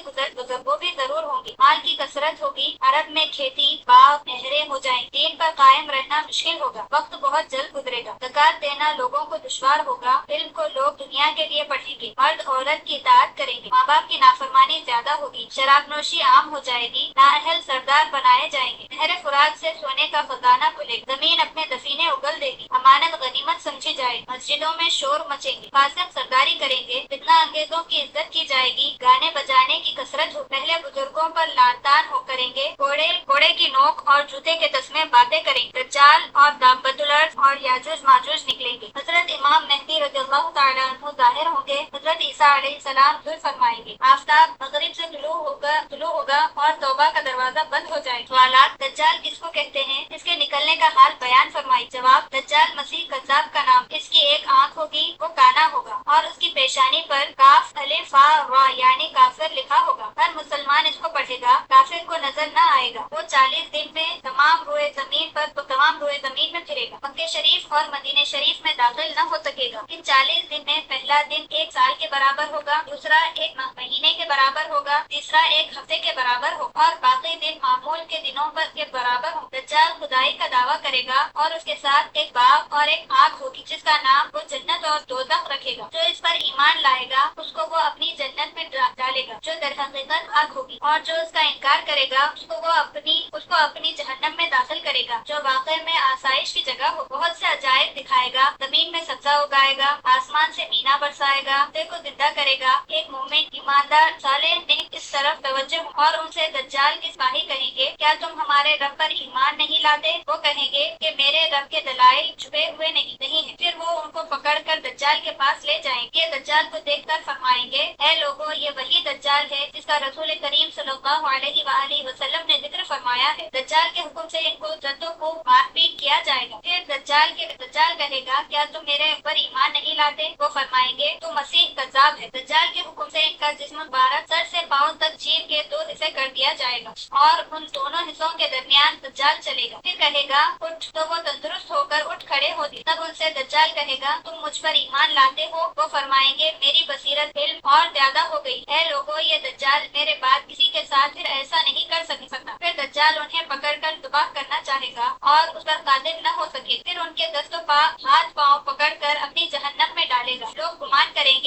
ضرور ہوں گے۔ مال کی کثرت ہوگی، عرب میں کھیتی، باغ، نہریں ہو جائیں، دین پر قائم رہنا مشکل ہوگا، وقت بہت جلد گزرے گا، زکات دینا لوگوں کو دشوار ہوگا، علم کو لوگ دنیا کے لیے پڑھیں گے، مرد عورت کی اطاعت کریں گے، ماں باپ کی نافرمانی زیادہ ہوگی، شراب نوشی عام ہو جائے گی، نااہل سردار بنائے جائیں گے، نہر فرات سے سونے کا خزانہ کھلے گا، زمین اپنے دفینے اگل دے گی، امانت غنیمت سمجھی جائے، مسجدوں میں شور مچیں گے، فاسق سرداری کریں گے، فتنہ انگیزوں کی عزت کی جائے گی، گانے بجانے کی کثرت ہو، پہلے بزرگوں پر لعن طعن ہو کریں گے، گھوڑے کی نوک اور جوتے کے تسمے باتیں کریں گے، دجال اور دابت الارض اور یاجوج ماجوج نکلیں گے، حضرت امام مہدی رضی اللہ تعالیٰ عنہ ظاہر ہوں گے، حضرت عیسیٰ علیہ السلام ظہور فرمائیں گے، آفتاب مغرب سے طلوع ہوگا اور توبہ کا دروازہ بند ہو جائے گا۔ سوالات: دجال کس کو کہتے ہیں؟ اس کے نکلنے کا حال بیان فرمائی۔ جواب: دجال مسیح کذاب کا نام، اس کی ایک آنکھ ہوگی، وہ کانا ہوگا، اور اس کی پیشانی پر کاف الف فا را یعنی کافر لکھا ہوگا، ہر مسلمان اس کو پڑھے گا، کافر کو نظر نہ آئے گا، وہ 40 دن میں تمام روئے زمین میں پھرے گا، مکہ شریف اور مدینہ شریف میں داخل نہ ہو سکے گا۔ ان 40 دن میں پہلا دن 1 سال کے برابر ہوگا، دوسرا 1 مہینے کے برابر ہوگا، تیسرا 1 ہفتے کے برابر ہوگا، اور باقی دن معمول کے دنوں کے برابر ہوں۔ دجال خدائی کا دعویٰ کرے گا، اور اس کے ساتھ ایک باغ اور ایک آگ ہوگی، جس کا نام وہ جنت اور دوزخ رکھے گا، جو اس پر ایمان لائے گا اس کو وہ اپنی جنت میں ڈالے گا، جو در حقیقت آگ ہوگی، اور جو اس کا انکار کرے گا اس کو اپنی جہنم میں داخل کرے گا، جو واقع میں آسائش کی جگہ ہو، بہت سے عجائب دکھائے گا، زمین میں سبزہ اگائے گا، آسمان سے مینا برسائے گا، مردے کو زندہ کرے گا۔ ایک مومن ایماندار صالح دن اس طرف توجہ اور ان سے دجال کی سپاہی کہیں گے، کیا تم ہمارے رب پر ایمان نہیں لاتے؟ وہ کہیں گے کہ میرے رب کے دلائل چھپے ہوئے نہیں ہیں۔ پھر وہ ان کو پکڑ کر دجال کے پاس لے جائیں گے، دجال کو دیکھ کر فرمائیں گے، اے لوگوں، یہ وہی دجال ہے جس کا رسول کریم صلی اللہ علیہ وآلہ وسلم نے ذکر فرمایا ہے۔ دجال کے حکم سے ان کو جدوں کو مار پیٹ کیا جائے گا۔ پھر دجال کہے گا، کیا تم میرے پر ایمان نہیں لاتے؟ وہ فرمائیں گے، تو مسیح کذاب ہے۔ دجال کے حکم سے ان کا جسم مبارک سر سے پاؤں تک چیر کے 2 حصے کر دیا جائے گا، اور ان دونوں حصوں کے درمیان دجال چلے گا، پھر کہے گا اٹھ، تو وہ تندرست ہو کر اٹھ کھڑے ہوتے، تب ان سے دجال کہے گا تم مجھ پر ایمان لاتے ہو؟ وہ فرمائیں گے میری بصیرت علم اور زیادہ ہو گئی، اے لوگوں یہ دجال میرے بعد کسی کے ساتھ پھر ایسا نہیں کر سکتا۔ پھر دجال انہیں پکڑ کر تباہ کرنا چاہے گا اور اس پر قادر نہ ہو سکے، پھر ان کے دست و ہاتھ پاؤں پکڑ کر اپنی جہنم میں ڈالے گا۔ لوگ گمان کریں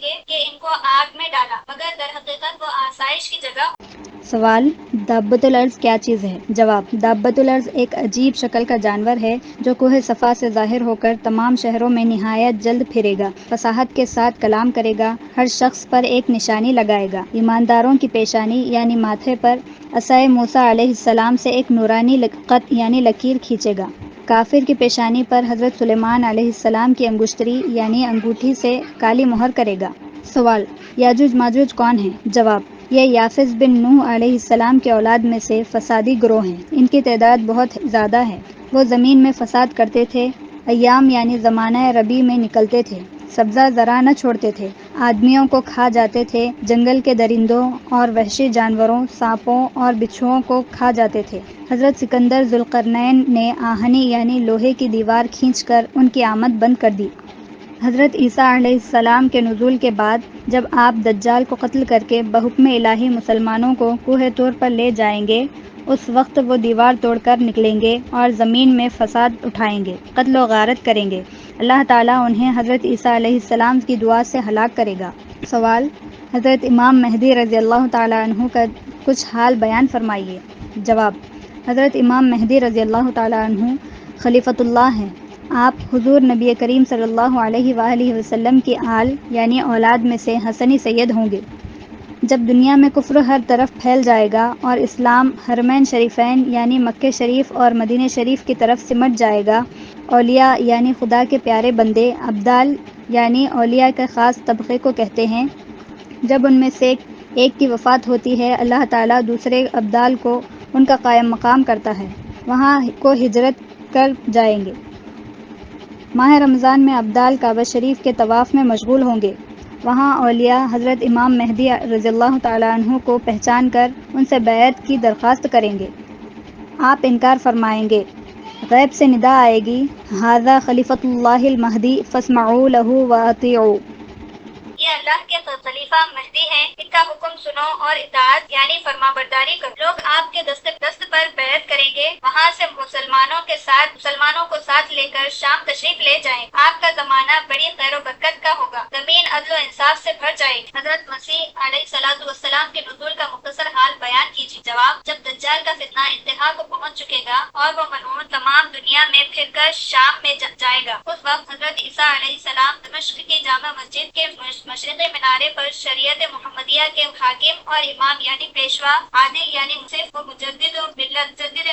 گے کہ ان کو آگ میں ڈالا، مگر در حقیقت وہ آسائش کی جگہ۔ سوال: دابۃ الارض کیا چیز ہے؟ جواب: دابۃ الارض ایک عجیب شکل کا جانور ہے جو کوہ صفا سے ظاہر ہو کر تمام شہروں میں نہایت جلد پھرے گا، فصاحت کے ساتھ کلام کرے گا، ہر شخص پر ایک نشانی لگائے گا، ایمانداروں کی پیشانی یعنی ماتھے پر عصائے موسیٰ علیہ السلام سے ایک نورانی خط یعنی لکیر کھینچے گا، کافر کی پیشانی پر حضرت سلیمان علیہ السلام کی انگشتری یعنی انگوٹھی سے کالی مہر کرے گا۔ سوال: یاجوج ماجوج کون ہیں؟ جواب: یہ یافس بن نوح علیہ السلام کے اولاد میں سے فسادی گروہ ہیں، ان کی تعداد بہت زیادہ ہے، وہ زمین میں فساد کرتے تھے، ایام یعنی زمانہ ربیع میں نکلتے تھے، سبزہ زرع نہ چھوڑتے تھے، آدمیوں کو کھا جاتے تھے، جنگل کے درندوں اور وحشی جانوروں، سانپوں اور بچھوؤں کو کھا جاتے تھے۔ حضرت سکندر ذوالقرنین نے آہنی یعنی لوہے کی دیوار کھینچ کر ان کی آمد بند کر دی۔ حضرت عیسیٰ علیہ السلام کے نزول کے بعد جب آپ دجال کو قتل کر کے بحکم الہی مسلمانوں کو کوہ طور پر لے جائیں گے، اس وقت وہ دیوار توڑ کر نکلیں گے اور زمین میں فساد اٹھائیں گے، قتل و غارت کریں گے، اللہ تعالیٰ انہیں حضرت عیسیٰ علیہ السلام کی دعا سے ہلاک کرے گا۔ سوال: حضرت امام مہدی رضی اللہ تعالیٰ عنہ کا کچھ حال بیان فرمائیے۔ جواب: حضرت امام مہدی رضی اللہ تعالیٰ عنہ خلیفۃ اللہ ہیں، آپ حضور نبی کریم صلی اللہ علیہ وآلہ وسلم کی آل یعنی اولاد میں سے حسنی سید ہوں گے۔ جب دنیا میں کفر ہر طرف پھیل جائے گا اور اسلام حرمین شریفین یعنی مکہ شریف اور مدینہ شریف کی طرف سمٹ جائے گا، اولیاء یعنی خدا کے پیارے بندے، ابدال یعنی اولیاء کے خاص طبقے کو کہتے ہیں، جب ان میں سے ایک کی وفات ہوتی ہے، اللہ تعالیٰ دوسرے ابدال کو ان کا قائم مقام کرتا ہے، وہاں کو ہجرت کر جائیں گے۔ ماہ رمضان میں ابدال کعبہ شریف کے طواف میں مشغول ہوں گے، وہاں اولیاء حضرت امام مہدی رضی اللہ تعالیٰ عنہ کو پہچان کر ان سے بیعت کی درخواست کریں گے۔ آپ انکار فرمائیں گے، غیب سے ندا آئے گی، ھذا خلیفۃ اللہ المہدی فاسمعوا لہ واطیعوا۔ یہ اللہ کے خلیفہ مہدی ہیں، ان کا حکم سنو اور اطاعت یعنی فرما برداری کرو۔ لوگ آپ کے دست پر بیعت کریں گے، وہاں سے مسلمانوں کو ساتھ لے کر شام تشریف لے جائیں۔ آپ کا زمانہ بڑی خیر و برکت کا ہوگا، زمین عدل و انصاف سے بھر جائے گی۔ حضرت مسیح علیہ السلام کے نزول کا مختصر حال بیان کیجیے۔ جواب: جب دجال کا فتنہ انتہا کو پہنچ چکے گا اور وہ ملعون تمام دنیا میں پھر کر شام میں جائے گا، اس وقت حضرت عیسیٰ علیہ السلام دمشق کی جامع مسجد کے مشرقی مینارے پر شریعت محمدیہ کے حاکم اور امام یعنی پیشوا، عادل یعنی منصف و مجدد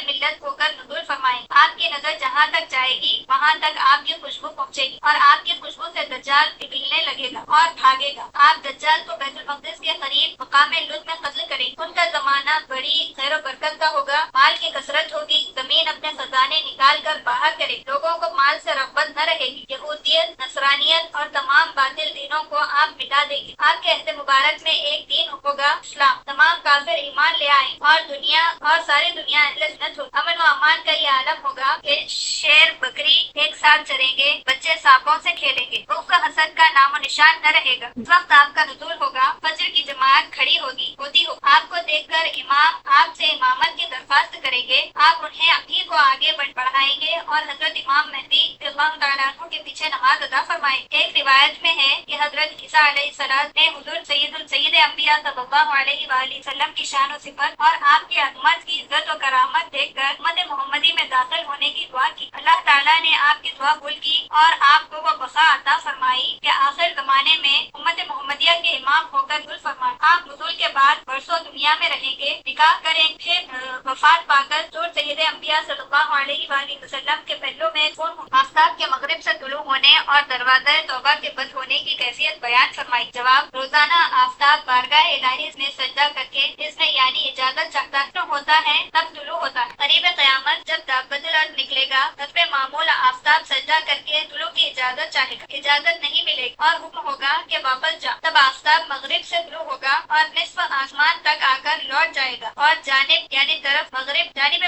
ملت ہو کر نزول فرمائیں۔ آپ کی نظر جہاں تک جائے گی وہاں تک آپ کی خوشبو پہنچے گی اور آپ کی خوشبو سے دجال پگھلنے لگے گا اور بھاگے گا۔ آپ دجال کو بیت المقدس کے قریب مقام لد میں قتل کریں گے۔ ان کا زمانہ بڑی خیر و برکت کا ہوگا، مال کی کثرت ہوگی، زمین اپنے خزانے نکال کر باہر کرے گی، لوگوں کو مال سے رغبت نہ رہے گی، یہودیت، نصرانیت اور تمام باطل دینوں کو آپ مٹا دیں گے۔ آپ کے عہد مبارک میں ایک دین ہوگا، اسلام، تمام کافر ایمان لے آئیں اور ساری دنیا اہل سنت ہوگی۔ امن و امان کا یہ عالم ہوگا کہ شیر بکری ایک ساتھ چریں گے، بچے سانپوں سے کھیلیں گے، بغض و حسد کا نام و نشان نہ رہے گا۔ اس وقت آپ کا نزول ہوگا، فجر کی جماعت کھڑی ہوتی ہو، آپ کو دیکھ کر امام آپ سے امامت کی درخواست کریں گے، آپ انہیں اپنی کو آگے بڑھائیں گے اور حضرت امام مہدی اللہ تعالیٰ عنہ کے پیچھے نماز ادا فرمائیں گے۔ ایک روایت میں ہے کہ حضرت عیسیٰ علیہ السلام نے حضور سید انبیاء صلی اللہ علیہ وآلہ وسلم کی شان و صفت اور آپ کی عظمت کی عزت و کرامت دیکھ کر امت محمدی میں داخل ہونے کی دعا کی۔ اللہ تعالیٰ نے آپ کی دعا قبول کی اور آپ کو وہ بقا عطا فرمائی کہ آخر زمانے میں امت محمدیہ کے امام ہو کر نزول فرمائے۔ آپ نزول کے بعد برسوں دنیا میں رہیں گے، نکاح کریں، پھر وفات پا کر سور سید انبیاء صلی اللہ علیہ وآلہ وسلم کے پہلو میں خون ہوں۔ آفتاب کے مغرب سے طلوع ہونے اور دروازہ توبہ کے بند ہونے کی کیفیت بیان فرمائی۔ جواب: روزانہ آفتاب بارگاہ الہی میں سجدہ کر کے اس میں یعنی اجازت چاہتا ہوتا ہے تب طلوع ہوتا ہے۔ قریب قیامت جب دابۃ الارض نکلے گا، حسب معمول آفتاب سجدہ کر کے طلوع کی اجازت چاہے گا، اجازت نہیں ملے گی اور حکم ہوگا کہ واپس جا، تب آفتاب مغرب سے طلوع ہوگا اور نصف آسمان تک آ کر لوٹ جائے گا اور جانب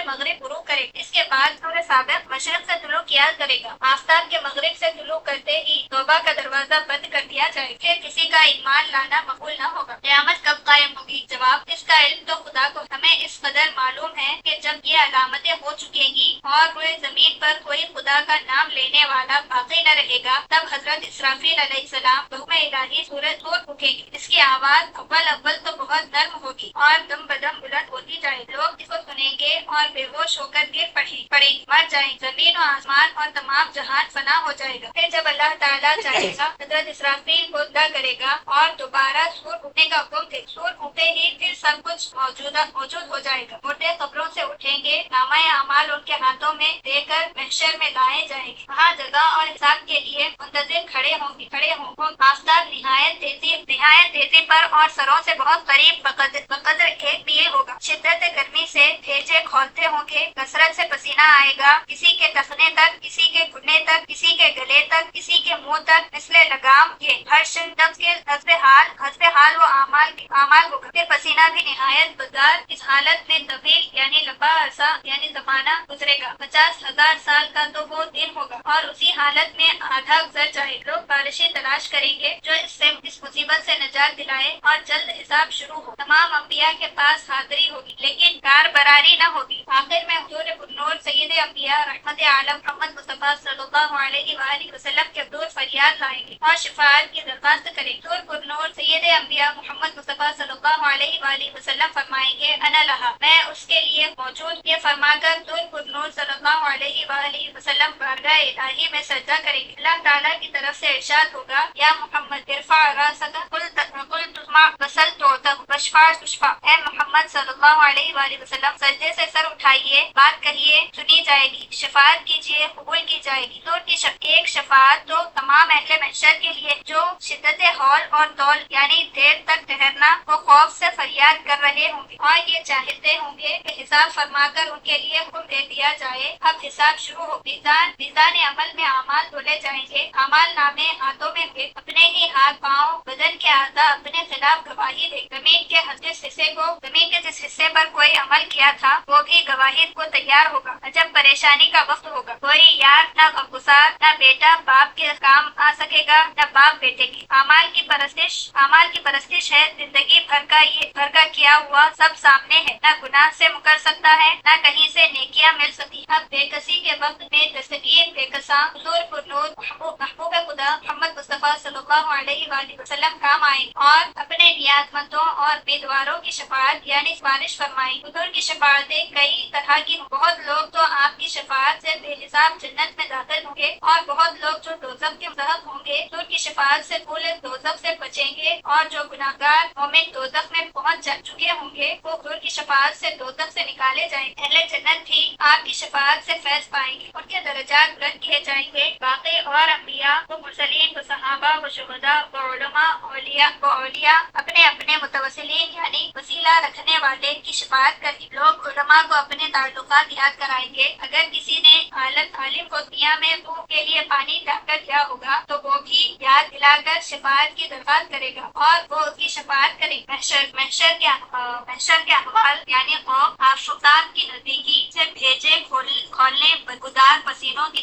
مغرب غروب کرے گا۔ اس کے بعد سورج سابق مشرق سے طلوع کیا کرے گا، آفتاب کے مغرب سے طلوع کرتے ہی توبہ کا دروازہ بند کر دیا جائے گا، پھر کسی کا ایمان لانا مقبول نہ ہوگا۔ قیامت کب قائم ہوگی؟ جواب، اس کا علم تو خدا کو، ہمیں اس قدر معلوم ہے کہ جب یہ علامتیں ہو چکیں گی اور روئے زمین پر کوئی خدا کا نام لینے والا باقی نہ رہے گا، تب حضرت اسرافیل علیہ السلام بحکم الہی سورج ٹوٹ اٹھے گی۔ اس کی آواز اول تو بہت نرم ہوگی اور دم بدم بلند ہوتی جائے، لوگ اس کو سنیں گے اور بے ہوش ہو کر گر پڑیں گے، مر جائیں، زمین و آسمان اور تمام جہان فنا ہو جائے گا۔ پھر جب اللہ تعالیٰ چاہے گا، حضرت اسرافیل کو ادا کرے گا اور دوبارہ سور اٹھنے کا حکم دے، سور اٹھتے ہی پھر سب کچھ موجود ہو جائے گا، مردے قبروں سے اٹھیں گے، نامہ اعمال ان کے ہاتھوں میں دے کر محشر میں لائے جائیں گے، وہاں جزا اور حساب کے لیے منتظر کھڑے ہوں گے۔ آفتاب نہایت تیزی پر اور سروں سے بہت قریب بقدر ایک دیے ہوگا، شدت گرمی سے بھیجے کھولتے ہوں گے، کثرت سے پسینہ آئے گا، کسی کے ٹخنے تک، کسی کے گھٹنے تک، کسی کے گلے تک، کسی کے منہ تک، مثل لگام کے ہر نفس کے حسب حال و اعمال ہوگا۔ پھر پسینہ بھی نہایت بزار اس حالت میں طویل یعنی لمبا عرصہ یعنی زمانہ گزرے گا، 50,000 سال کا تو وہ دن ہوگا اور اسی حالت میں آدھا گزر جائے۔ لوگ بارشیں تلاش کریں گے جو اس مصیبت سے نجات دلائے اور جلد حساب شروع ہو۔ تمام انبیاء کے پاس حاضری ہوگی لیکن کاربراری نہ ہوگی۔ آخر میں حضور پرنور سید انبیاء رحمت عالم محمد مصطفیٰ صلی اللہ علیہ وآلہ وسلم کے حضور فریاد لائیں گے اور شفاعت کی درخواست کریں گے۔ حضور پرنور سید انبیاء محمد مصطفیٰ صلی اللہ علیہ وآلہ وسلم فرمائیں گے، انا لہا، میں اس کے لیے موجود۔ یہ فرما کر حضور پرنور صلی اللہ علیہ وآلہ وسلم بارگاہ الہی میں سجدہ کریں گے۔ اللہ تعالیٰ کی طرف سے ارشاد ہوگا، یا محمد ارفع راسک قل تسمع وسل تعطى واشفع تشفع، اے محمد صلی اللہ علیہ وآلہ وسلم سجدے سے سر اٹھائیے، بات کہیے، سنی جائے گی، شفاعت کیجیے، قبول کی جائے گی۔ حضور کی ایک شفاعت تو تمام اہل محشر کے لیے جو شدت ہول اور طول یعنی دیر تک ٹھہرنا وہ خوف سے فریاد کر رہے ہوں گے اور یہ چاہتے ہوں گے کہ حساب فرما کر ان کے لیے حکم دے دیا جائے، اب حساب شروع ہو۔ میزان عمل میں اعمال تولے جائیں گے، اعمال نامے ہاتھوں میں ہوں، اپنے ہی ہاتھ پاؤں بدن کے اعضاء اپنے خلاف گواہی دے، زمین کے جس حصے پر کوئی عمل کیا تھا وہ بھی گواہی کو تیار ہوگا۔ جب پریشانی کا وقت ہوگا، کوئی یار نہ غمگسار، نہ بیٹا باپ کے کام آ سکے گا، نہ باپ بیٹے کی۔ اعمال کی پرستش ہے، زندگی بھر کا کیا ہوا سب سامنے ہے، نہ گناہ سے مکر سکتا ہے، نہ کہیں سے نیکیاں مل سکتی۔ اب بے کسی کے وقت میں دستگیر بے کساں حضور پرنور محبوب خدا محمد مصطفیٰ صلی اللہ علیہ وآلہ وسلم کام آئیں اور اپنے نیاز مندوں اور امیدواروں کی شفاعت یعنی سفارش فرمائیں۔ حضور کی شفاعتیں کئی طرح کی ہوں، بہت لوگ تو آپ کی شفاعت سے بے حساب جنت میں داخل ہوں گے اور بہت لوگ جو دوزخ کے مستحق ہوں گے حضور کی شفاعت سے پورے دوزخ سے بچیں گے، اور جو گناہگار مومن دوزخ میں پہنچ چکے ہوں گے وہ حضور کی شفاعت سے دوزخ سے نکالے جائیں گے۔ اہل جنت بھی آپ کی شفاعت سے فیض پائیں گے، ان کے درجات بلند کیے جائیں گے۔ باقی اور انبیاء و مرسلین و صحابہ و شہداء و علماء و اولیاء اپنے متوسلین یعنی وسیلہ رکھنے والے کی شفاعت کریں۔ لوگ علماء کو اپنے تعلقات یاد کرائیں گے۔ اگر کسی نے عالم کو دنیا میں روح کے لیے پانی لا کر دیا ہوگا تو وہ بھی یاد دلا کر شفاعت کی درخواست کرے گا اور وہ اس کی شفاعت کرے گا۔ محشر کے احوال یعنی خوف، آفتاب کی نزدیکی سے بھیجے کھولنے بدگزار پسینوں کی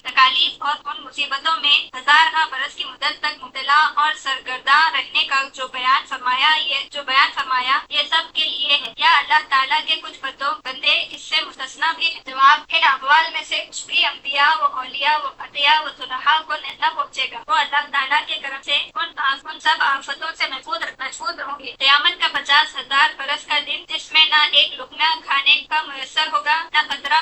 تکالیف اور ان مصیبتوں میں 1000 برس کی مدت تک مبتلا اور سرگرداں رہنے کا جو بیان فرمایا یہ سب کے لیے ہے، یا اللہ تعالیٰ کے کچھ بندے اس سے مستثنا بھی ہے؟ جواب، ان احوال میں سے کچھ بھی انبیاء و اولیاء و عطیاء و صلحاء کو نہ پہنچے گا، وہ اللہ تعالیٰ کے کرم سے ان سب آفتوں سے محفوظ ہوں گے۔ قیامت کا 50,000 برس کا دن جس میں نہ ایک لقمہ کھانے کا میسر ہوگا، نہ قطرہ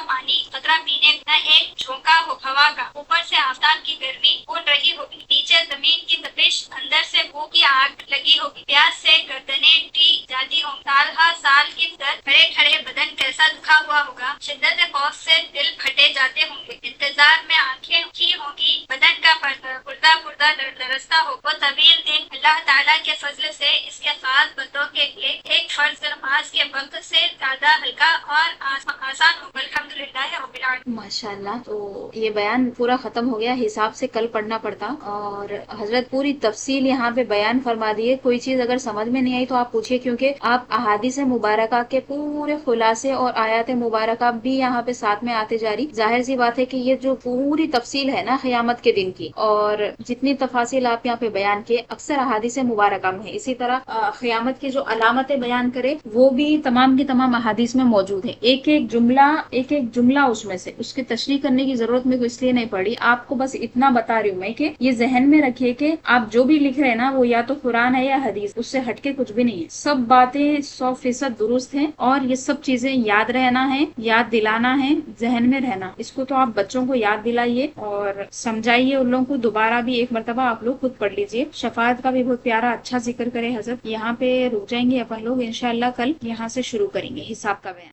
پینے، نہ ایک جھونکا ہوا کا، اوپر سے آفتاب کی گرمی اڑ رہی ہوگی، نیچے زمین زمین کی تپش، اندر سے بھوک کی آگ لگی ہوگی، پیاس سے گردنیں ٹی جاتی ہوں، سال ہا سال کی درد، کھڑے کھڑے بدن کیسا دکھا ہوا ہوگا، شدت خوف سے دل پھٹے جاتے ہوں گے، انتظار میں آنکھیں اٹھی ہوں گی، بدن کا پردہ لرزتا ہو۔ وہ طویل دن اللہ تعالیٰ کے فضل سے اس کے خاص بندوں کے لیے ایک فرض نماز کے وقت سے زیادہ ہلکا اور آسان ہوگا۔ الحمدللہ رب العالمین۔ ماشاء اللہ، تو یہ بیان پورا ختم ہو گیا، حساب سے کل پڑھنا پڑتا، اور حضرت پوری تفصیل یہاں پہ بیان فرما دیے۔ کوئی چیز اگر سمجھ میں نہیں آئی تو آپ پوچھیے، کیونکہ آپ احادیث مبارکہ کے پورے خلاصے اور آیات مبارکہ بھی یہاں پہ ساتھ میں آتے جاری۔ ظاہر سی بات ہے کہ یہ جو پوری تفصیل ہے نا قیامت کے دن کی، اور جتنی تفاصیل آپ یہاں پہ بیان کیے اکثر احادیث مبارکہ میں ہے، اسی طرح قیامت کی جو علامتیں بیان کرے وہ بھی تمام کی تمام احادیث میں موجود ہے۔ ایک ایک جملہ اس میں سے، اس کی تشریح کرنے کی ضرورت میرے کو اس لیے نہیں پڑی، آپ کو بس اتنا بتا رہی ہوں میں کہ یہ ذہن میں رکھیے کہ آپ جو بھی لکھ رہے ہیں نا وہ یا تو قرآن ہے یا حدیث، اس سے ہٹ کے کچھ بھی نہیں ہے، سب باتیں 100% درست ہیں، اور یہ سب چیزیں یاد رہنا ہے، یاد دلانا ہے، ذہن میں رہنا۔ اس کو تو آپ بچوں کو یاد دلائیے اور سمجھائیے ان لوگوں کو، دوبارہ بھی ایک مرتبہ آپ لوگ خود پڑھ لیجئے۔ شفاعت کا بھی بہت پیارا اچھا ذکر کرے حضرت۔ یہاں پہ رک جائیں گے اپن لوگ، انشاءاللہ کل یہاں سے شروع کریں گے حساب کا بیان۔